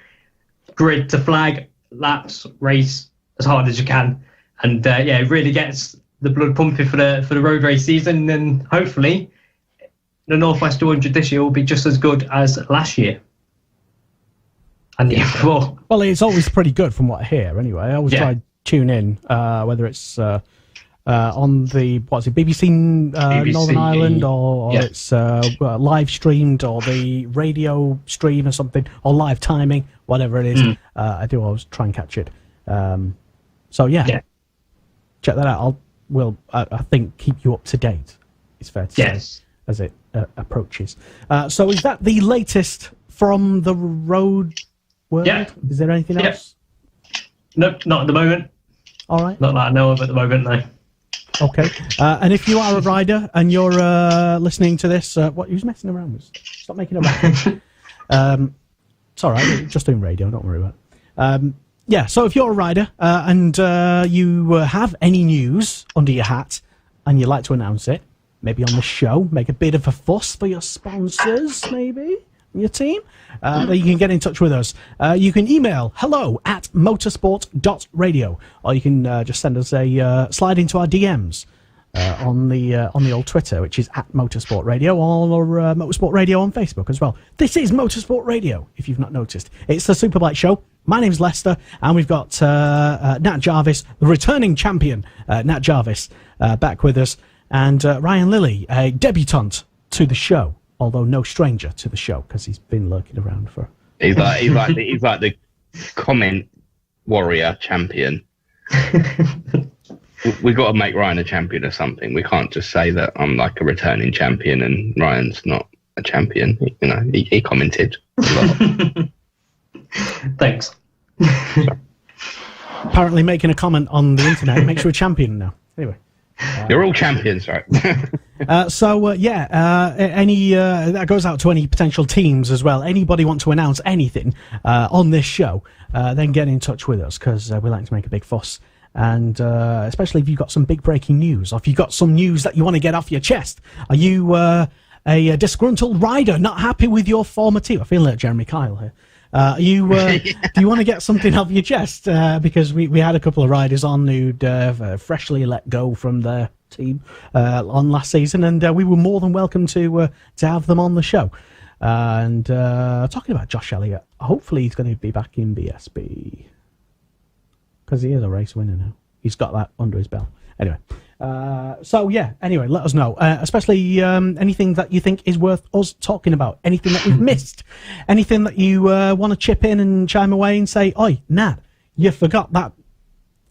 B: grid to flag, laps, race as hard as you can. And it really gets the blood pumping for the road race season. And hopefully the Northwest 200 this year will be just as good as last year. And the year before.
G: Well, it's always pretty good from what I hear anyway. I always try to tune in, whether it's on the, BBC, Northern Ireland or it's live streamed or the radio stream or something, or live timing, whatever it is. I do always try and catch it. So check that out. I think keep you up to date. It's fair to say as it approaches. So is that the latest from the road world?
B: Yeah.
G: Is there anything else?
B: Nope, not at the moment.
G: All right.
B: Not that I know of at the moment, no.
G: Okay. And if you are a rider and you're listening to this, who's messing around with? Stop making a racket. It's all right. Just doing radio. Don't worry about it. So if you're a rider and you have any news under your hat and you'd like to announce it, maybe on the show, make a bit of a fuss for your sponsors, maybe, your team, then you can get in touch with us. You can email hello@motorsport.radio, or you can just send us a slide into our DMs on the old Twitter, which is @Motorsport Radio, or Motorsport Radio on Facebook as well. This is Motorsport Radio, if you've not noticed. It's the Superbike Show. My name's Lester, and we've got Nat Jarvis, the returning champion, Nat Jarvis, back with us, and Ryan Lilly, a debutant to the show, although no stranger to the show because he's been lurking around for.
A: He's like the comment warrior champion. We got to make Ryan a champion or something. We can't just say that I'm like a returning champion and Ryan's not a champion. You know, he commented a lot.
B: Thanks.
G: Apparently, making a comment on the internet makes you a champion now. Anyway,
A: you're all champions, right?
G: Any that goes out to any potential teams as well. Anybody want to announce anything on this show, then get in touch with us, because we like to make a big fuss. And especially if you've got some big breaking news, or if you've got some news that you want to get off your chest. Are you a disgruntled rider, not happy with your former team? I feel like Jeremy Kyle here. Do you want to get something off your chest? Because we had a couple of riders on who'd freshly let go from their team on last season, and we were more than welcome to have them on the show. And talking about Josh Elliott, hopefully he's going to be back in BSB, because he is a race winner now. He's got that under his belt. Anyway, anyway, let us know. Especially anything that you think is worth us talking about. Anything that we've missed. Anything that you want to chip in and chime away and say, oi, Nat, you forgot that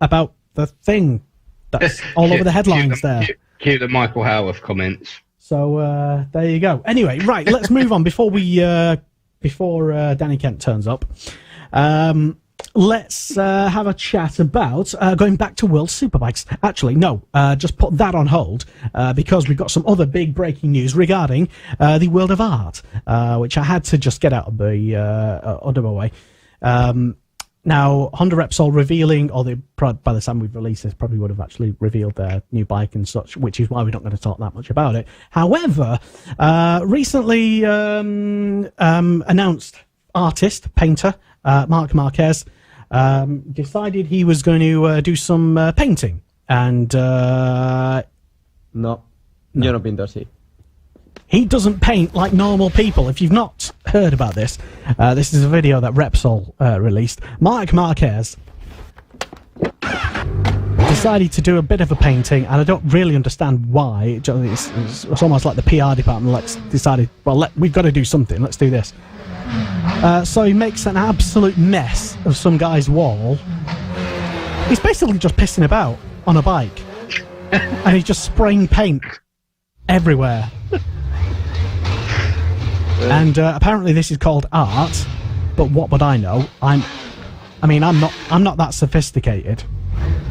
G: about the thing that's all over the headlines there.
A: Cue the Michael Howarth comments.
G: So there you go. Anyway, right, let's move on before Danny Kent turns up. Let's have a chat about going back to World Superbikes. Actually, no, just put that on hold because we've got some other big breaking news regarding the World of Art, which I had to just get out of the under my way. Now, Honda Repsol revealing, or by the time we've released this, probably would have actually revealed their new bike and such, which is why we're not going to talk that much about it. However, recently announced artist, painter, Marc Marquez, decided he was going to do some painting. And
E: No, yo no pinto así.
G: He doesn't paint like normal people. If you've not heard about this, this is a video that Repsol released. Marc Marquez decided to do a bit of a painting, and I don't really understand why. It's almost like the PR department decided, well, we've got to do something. Let's do this. So he makes an absolute mess of some guy's wall. He's basically just pissing about on a bike, and he's just spraying paint everywhere. And apparently this is called art, but what would I know? I'm not that sophisticated.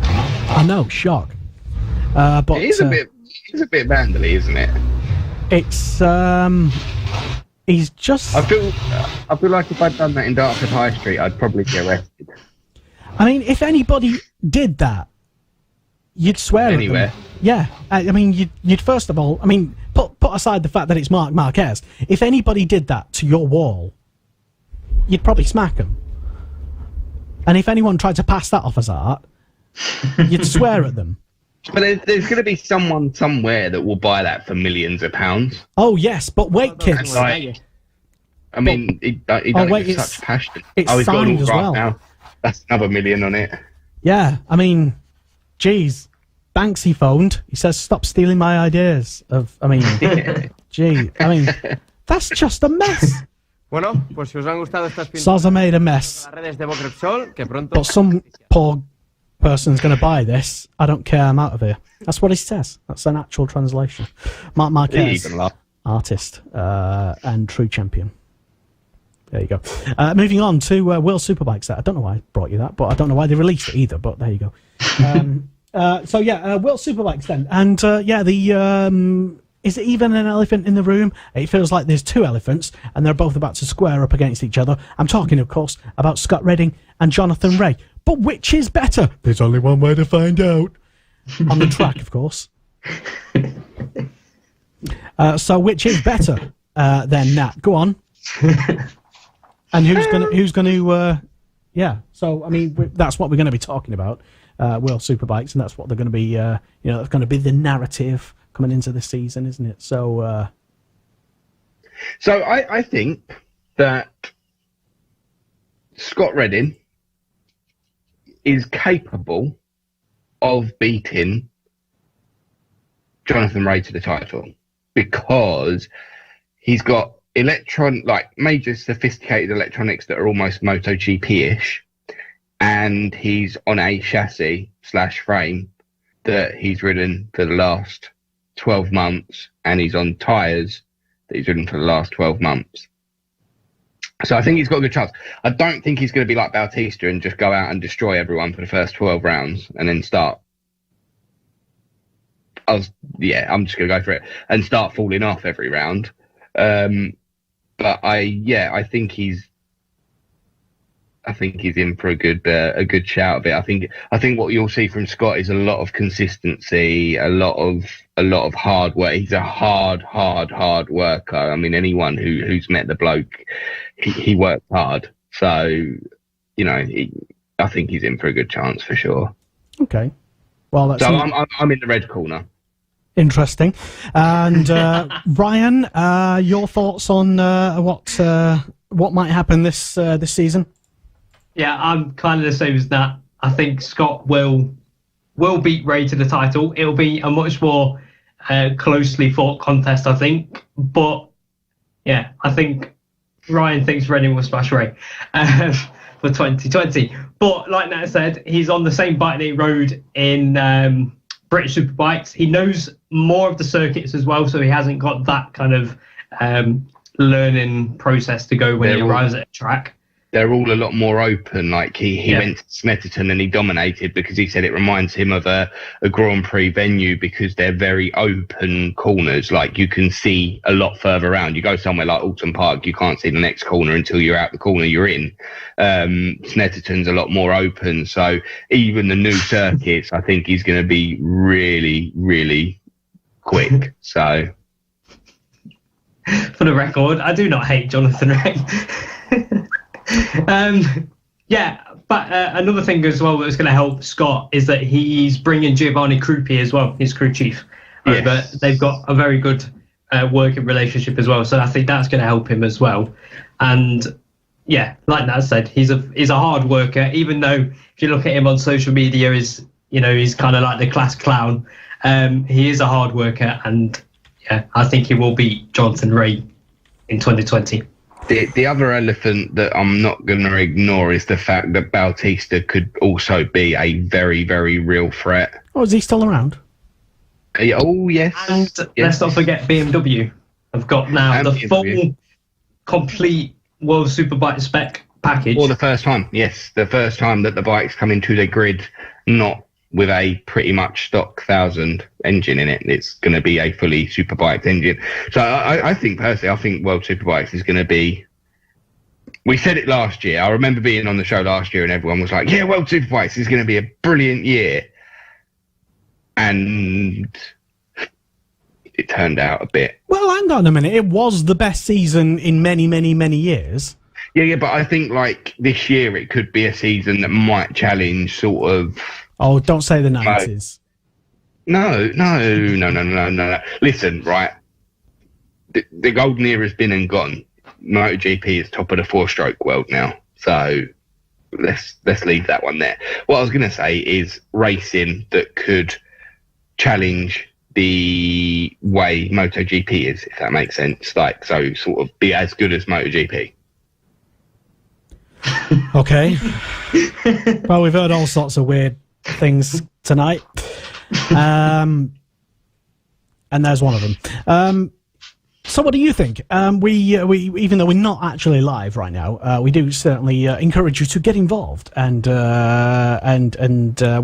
G: I know, shock. But
A: it's a bit vandally, isn't it?
G: It's he's just.
A: I feel like if I'd done that in Dartford High Street, I'd probably be arrested.
G: I mean, if anybody did that, you'd swear
A: anywhere.
G: At them. Yeah, I mean, you'd first of all, I mean, put aside the fact that it's Marc Marquez. If anybody did that to your wall, you'd probably smack them. And if anyone tried to pass that off as art, you'd swear at them.
A: But there's going to be someone somewhere that will buy that for millions of pounds.
G: Oh yes, but wait, kids.
A: Like, I mean, he done it with such passion.
G: It's
A: he's got it
G: signed
A: all
G: as
A: right
G: well.
A: now. That's another million on it.
G: Yeah, I mean, geez. Banksy phoned. He says, "Stop stealing my ideas." Gee, I mean, that's just a mess.
E: Bueno, pues si os han gustado estas pinturas,
G: Saza made a mess. But some poor person's going to buy this. I don't care. I'm out of here. That's what he says. That's an actual translation. Marc Marquez, artist and true champion. There you go. Moving on to World Superbikes. I don't know why I brought you that, but I don't know why they released it either. But there you go. World Superbikes then, and is it even an elephant in the room? It feels like there's two elephants, and they're both about to square up against each other. I'm talking, of course, about Scott Redding and Jonathan Rea. But which is better? There's only one way to find out. On the track, of course. So which is better than Nat? Go on. And who's going to? Yeah. So I mean, that's what we're going to be talking about. World Superbikes, and that's what they're going to be. That's going to be the narrative coming into this season, isn't it? So
A: I think that Scott Redding is capable of beating Jonathan Rea to the title because he's got major sophisticated electronics that are almost MotoGP-ish. And he's on a chassis / frame that he's ridden for the last 12 months, and he's on tyres that he's ridden for the last 12 months. So I think he's got a good chance. I don't think he's going to be like Bautista and just go out and destroy everyone for the first 12 rounds and then start I'm just going to go for it and start falling off every round. But I think he's in for a good shout of it. I think what you'll see from Scott is a lot of consistency, a lot of hard work. He's a hard worker. I mean, anyone who's met the bloke, he works hard. So, I think he's in for a good chance for sure.
G: Okay. Well, that's
A: I'm in the red corner.
G: Interesting. And Ryan, your thoughts on what might happen this season?
B: Yeah, I'm kind of the same as that. I think Scott will beat Ray to the title. It'll be a much more closely fought contest, I think. But yeah, I think Ryan thinks Redding will smash Ray for 2020. But like Nat said, he's on the same bike that he rode in British Superbikes. He knows more of the circuits as well, so he hasn't got that kind of learning process to go when he arrives at a track.
A: They're all a lot more open. Like he went to Snetterton and he dominated because he said it reminds him of a Grand Prix venue because they're very open corners. Like you can see a lot further around. You go somewhere like Alton Park, you can't see the next corner until you're out the corner you're in. Snetterton's a lot more open. So even the new circuits, I think he's going to be really, really quick. So
B: for the record, I do not hate Jonathan Ray. But another thing as well that's going to help Scott is that he's bringing Giovanni Croupier as well, his crew chief.
A: Yes.
B: But they've got a very good working relationship as well, so I think that's going to help him as well. And yeah, like Nat said, he's a hard worker. Even though if you look at him on social media, he's kind of like the class clown. He is a hard worker, and yeah, I think he will beat Jonathan Ray in 2020.
A: The other elephant that I'm not going to ignore is the fact that Bautista could also be a very, very real threat.
G: Oh, is he still around?
A: Oh, yes.
B: And let's not forget BMW. I've got now the full, complete World Superbike spec package.
A: For the first time, yes. The first time that the bikes come into the grid, not with a pretty much stock 1000 engine in it. It's going to be a fully Superbike engine. So I think personally, World Superbikes is going to be... We said it last year. I remember being on the show last year and everyone was like, yeah, World Superbikes is going to be a brilliant year. And it turned out a bit...
G: Well, hang on a minute. It was the best season in many, many, many years.
A: Yeah, but I think like this year it could be a season that might challenge sort of...
G: Oh, don't say the 90s.
A: No. Listen, right. The golden era has been and gone. MotoGP is top of the four-stroke world now. So let's leave that one there. What I was going to say is racing that could challenge the way MotoGP is, if that makes sense. Like, so sort of be as good as MotoGP.
G: Okay. Well, we've heard all sorts of weird things tonight, and there's one of them. So what do you think? We even though we're not actually live right now, we do certainly encourage you to get involved, and we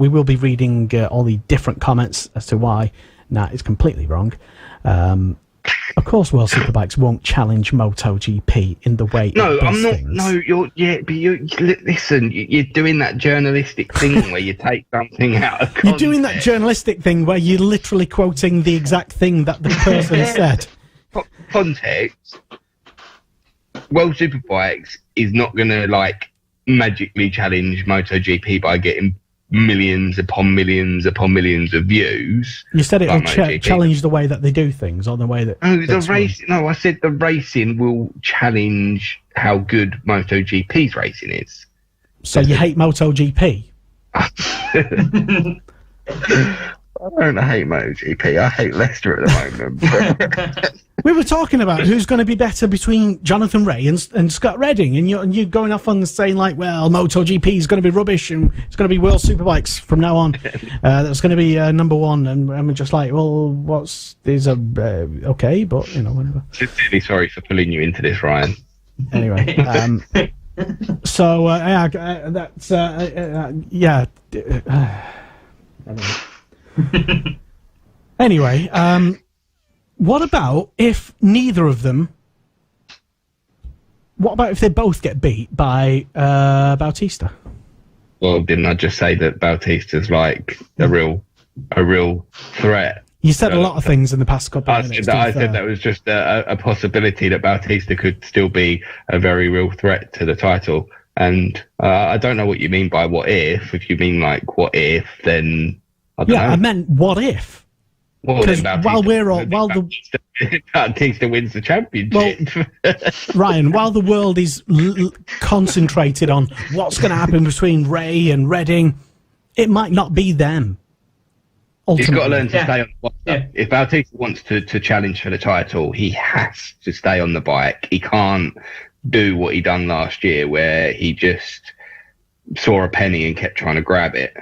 G: will be reading all the different comments as to why Nat is completely wrong. Of course, World Superbikes won't challenge MotoGP in the way.
A: No,
G: it does
A: I'm not.
G: things.
A: No, listen. You're doing that journalistic thing where you take something out of context.
G: You're doing that journalistic thing where you're literally quoting the exact thing that the person said.
A: Context. World Superbikes is not going to like magically challenge MotoGP by getting millions upon millions upon millions of views.
G: You said it will challenge the way that they do things, or the way that...
A: No, I said the racing will challenge how good MotoGP's racing is.
G: So you hate MotoGP?
A: I don't hate MotoGP. I hate Leicester at the moment.
G: We were talking about who's going to be better between Jonathan Ray and Scott Redding, and you're going off on saying like, well, MotoGP is going to be rubbish and it's going to be World Superbikes from now on. That's going to be number one, and we're just like, well, okay, but whatever.
A: Sincerely sorry for pulling you into this, Ryan.
G: Anyway, so that's yeah. Anyway. Anyway, what about if neither of them... What about if they both get beat by Bautista?
A: Well, didn't I just say that Bautista's like a real threat?
G: You said a lot of things in the past couple of minutes.
A: I said that was just a possibility that Bautista could still be a very real threat to the title. And I don't know what you mean by what if. If you mean like what if, then I don't know.
G: I meant what if. Because
A: Bautista wins the championship.
G: Well, Ryan, while the world is concentrated on what's going to happen between Ray and Redding, it might not be them. Ultimately.
A: He's got to learn to stay on the bike. Yeah. If Bautista wants to challenge for the title, he has to stay on the bike. He can't do what he done last year, where he just saw a penny and kept trying to grab it.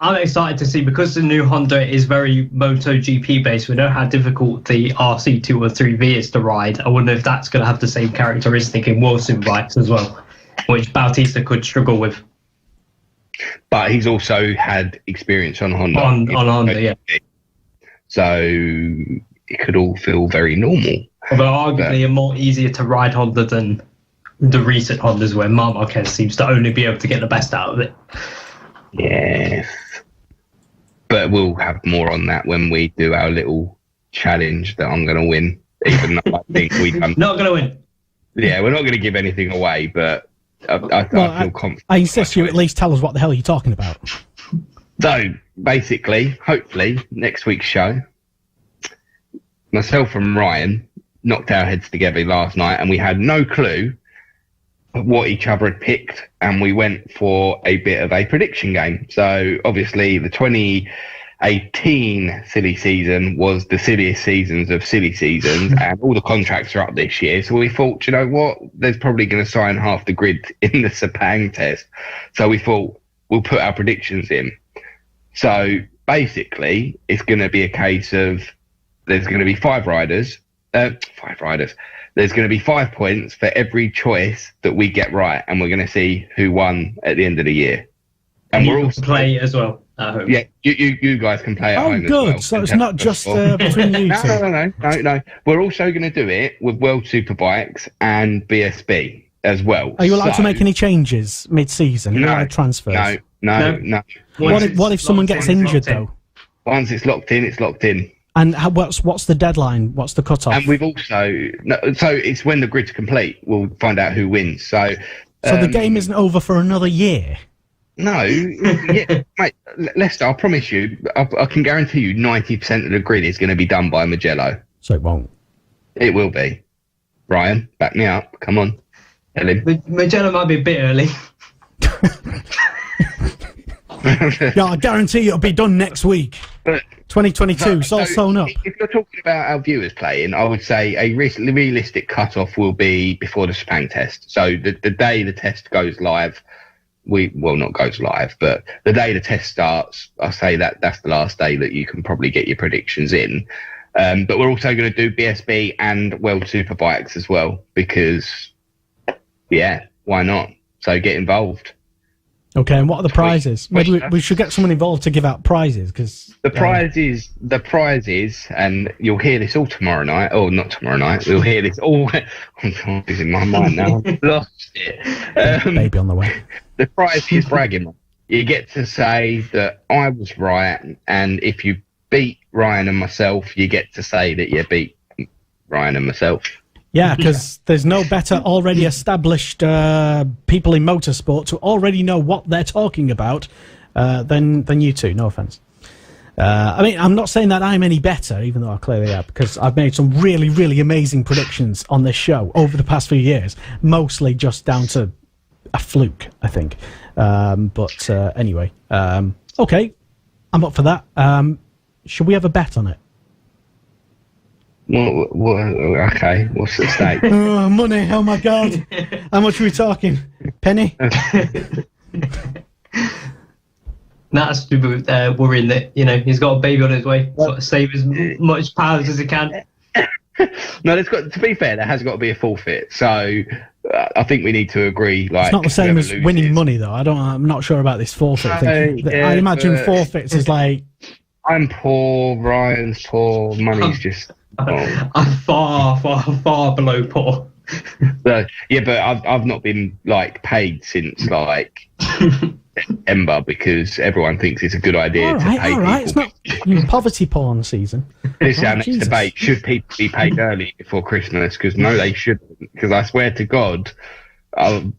B: I'm excited to see, because the new Honda is very MotoGP based. We know how difficult the RC213V is to ride. I wonder if that's going to have the same characteristic in World Superbikes as well, which Bautista could struggle with.
A: But he's also had experience on Honda.
B: On Honda, yeah.
A: So it could all feel very normal.
B: Although arguably more easier to ride Honda than the recent Hondas, where Marc Marquez seems to only be able to get the best out of it.
A: Yes. But we'll have more on that when we do our little challenge that I'm going to win. Even though I think we done.
B: Not going to win.
A: Yeah, we're not going to give anything away, but I feel confident.
G: I insist you at least tell us what the hell you're talking about.
A: So, basically, hopefully, next week's show, myself and Ryan knocked our heads together last night, and we had no clue what each other had picked, and we went for a bit of a prediction game. So obviously the 2018 silly season was the silliest seasons of silly seasons, and all the contracts are up this year. So we thought, you know what, there's probably going to sign half the grid in the Sepang test. So we thought we'll put our predictions in. So basically it's going to be a case of there's going to be five riders. There's going to be 5 points for every choice that we get right, and we're going to see who won at the end of the year.
B: And we're also play as well at home.
A: Yeah, you guys can play at home.
G: Oh, good.
A: As well.
G: So it's not just between you two.
A: No. We're also going to do it with World Superbikes and BSB as well.
G: Are you allowed to make any changes mid-season?
A: No,
G: transfers?
A: No.
G: What if someone gets injured though?
A: Once it's locked in, it's locked in.
G: And what's the deadline? What's the cut-off?
A: And we've also... so it's when the grid's complete, we'll find out who wins. So
G: the game isn't over for another year?
A: No. Yeah, mate, Lester, I promise you, I can guarantee you 90% of the grid is going to be done by Magello.
G: So it won't?
A: It will be. Ryan, back me up. Come on. Tell him.
B: Magello might be a bit early.
G: Yeah, I guarantee it'll be done next week. 2022, it's all sewn up.
A: If you're talking about our viewers playing, I would say a realistic cut-off will be before the Sepang test. So the day the test goes live, not goes live, but the day the test starts, I say that's the last day that you can probably get your predictions in. But we're also going to do BSB and World Superbikes as well, because, yeah, why not? So get involved.
G: Okay, and what are the prizes? Maybe we should get someone involved to give out prizes, because
A: the prizes, and you'll hear this all tomorrow night. Oh, not tomorrow night. We'll hear this all. I'm in my mind now. I've lost it.
G: Baby on the way.
A: The prize is bragging. You get to say that I was right, and if you beat Ryan and myself, you get to say that you beat Ryan and myself.
G: Yeah, because there's no better already established people in motorsport who already know what they're talking about than you two. No offense. I mean, I'm not saying that I'm any better, even though I clearly am, because I've made some really, really amazing predictions on this show over the past few years, mostly just down to a fluke, I think. But anyway, okay, I'm up for that. Should we have a bet on it?
A: Okay, what's the stake?
G: Oh, money, oh my God. How much are we talking? Penny?
B: That's worrying that, he's got a baby on his way. Got to save as much powers as he can.
A: No, to be fair, there has got to be a forfeit. So I think we need to agree. Like,
G: it's not the same as winning money, though. I'm not sure about this forfeit thing. I imagine forfeits is like
A: I'm poor. Ryan's poor. Money's just.
B: I'm far below poor.
A: So, yeah, but I've not been like paid since like September because everyone thinks it's a good idea to pay people.
G: It's not poverty porn season.
A: This is our next debate. Should people be paid early before Christmas? Because no, they shouldn't. Because I swear to God, I'm.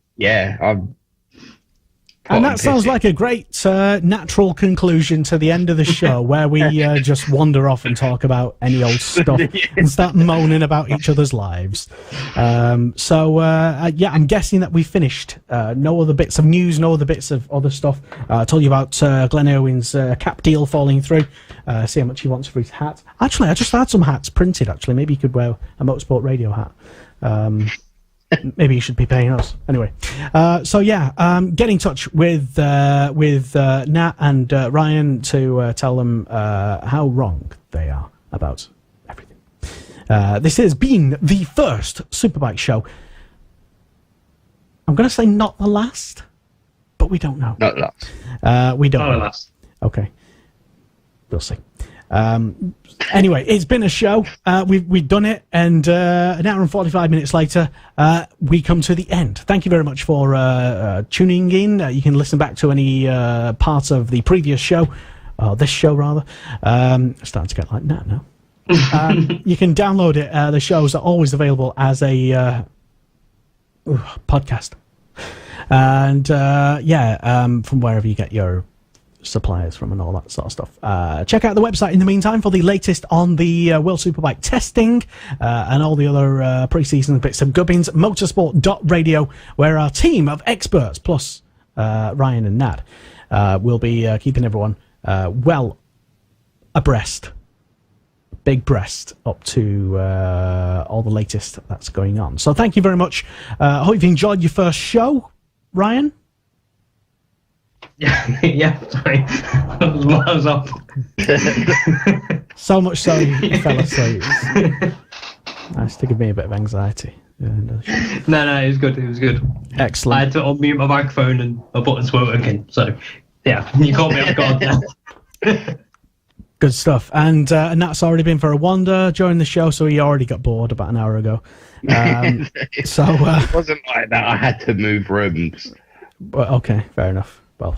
G: And that sounds like a great natural conclusion to the end of the show where we just wander off and talk about any old stuff and start moaning about each other's lives. I'm guessing that we finished. No other bits of news, no other bits of other stuff. I told you about Glenn Irwin's cap deal falling through. See how much he wants for his hat. Actually, I just had some hats printed, actually. Maybe you could wear a Motorsport Radio hat. Maybe you should be paying us. Anyway, get in touch with Nat and Ryan to tell them how wrong they are about everything. This has been the first Superbike show. I'm going to say not the last, but we don't know.
A: Not the last.
G: We don't
B: Not
G: know.
B: the last.
G: Okay. We'll see. Anyway, it's been a show. We've done it, and an hour and 45 minutes later, we come to the end. Thank you very much for tuning in. You can listen back to any parts of the previous show, this show rather. Starting to get like that now. You can download it. The shows are always available as a podcast, and from wherever you get your suppliers from and all that sort of stuff. Check out the website in the meantime for the latest on the World Superbike testing and all the other pre-season bits and gubbins. Motorsport.radio, where our team of experts plus Ryan and Nat will be keeping everyone well abreast, big breast, up to all the latest that's going on. So thank you very much. I hope you've enjoyed your first show, Ryan.
B: Yeah, sorry. I was up.
G: So much so you fell asleep. Nice to give me a bit of anxiety.
B: No, it was good. It was good.
G: Excellent.
B: I had to unmute my microphone and my buttons weren't working. So, yeah, you caught me off guard now.
G: Good stuff. And Nat's already been for a wander during the show, so he already got bored about an hour ago.
A: It wasn't like that. I had to move rooms.
G: Okay, fair enough. Well,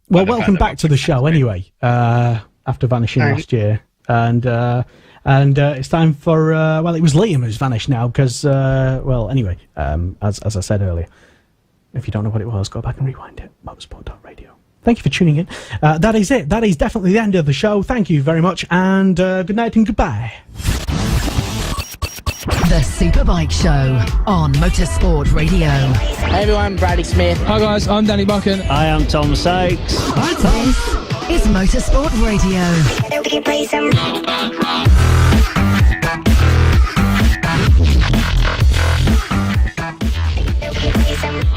G: welcome back to the show anyway. After vanishing last year, and it's time for it was Liam who's vanished now because anyway, as I said earlier, if you don't know what it was, go back and rewind it. Motorsport.radio. Thank you for tuning in. That is it. That is definitely the end of the show. Thank you very much, and good night and goodbye.
C: The Superbike Show on Motorsport Radio.
D: Hey everyone, Bradley Smith.
F: Hi guys, I'm Danny Buchan.
H: Hi, I'm Tom Sykes.
C: This is Motorsport Radio.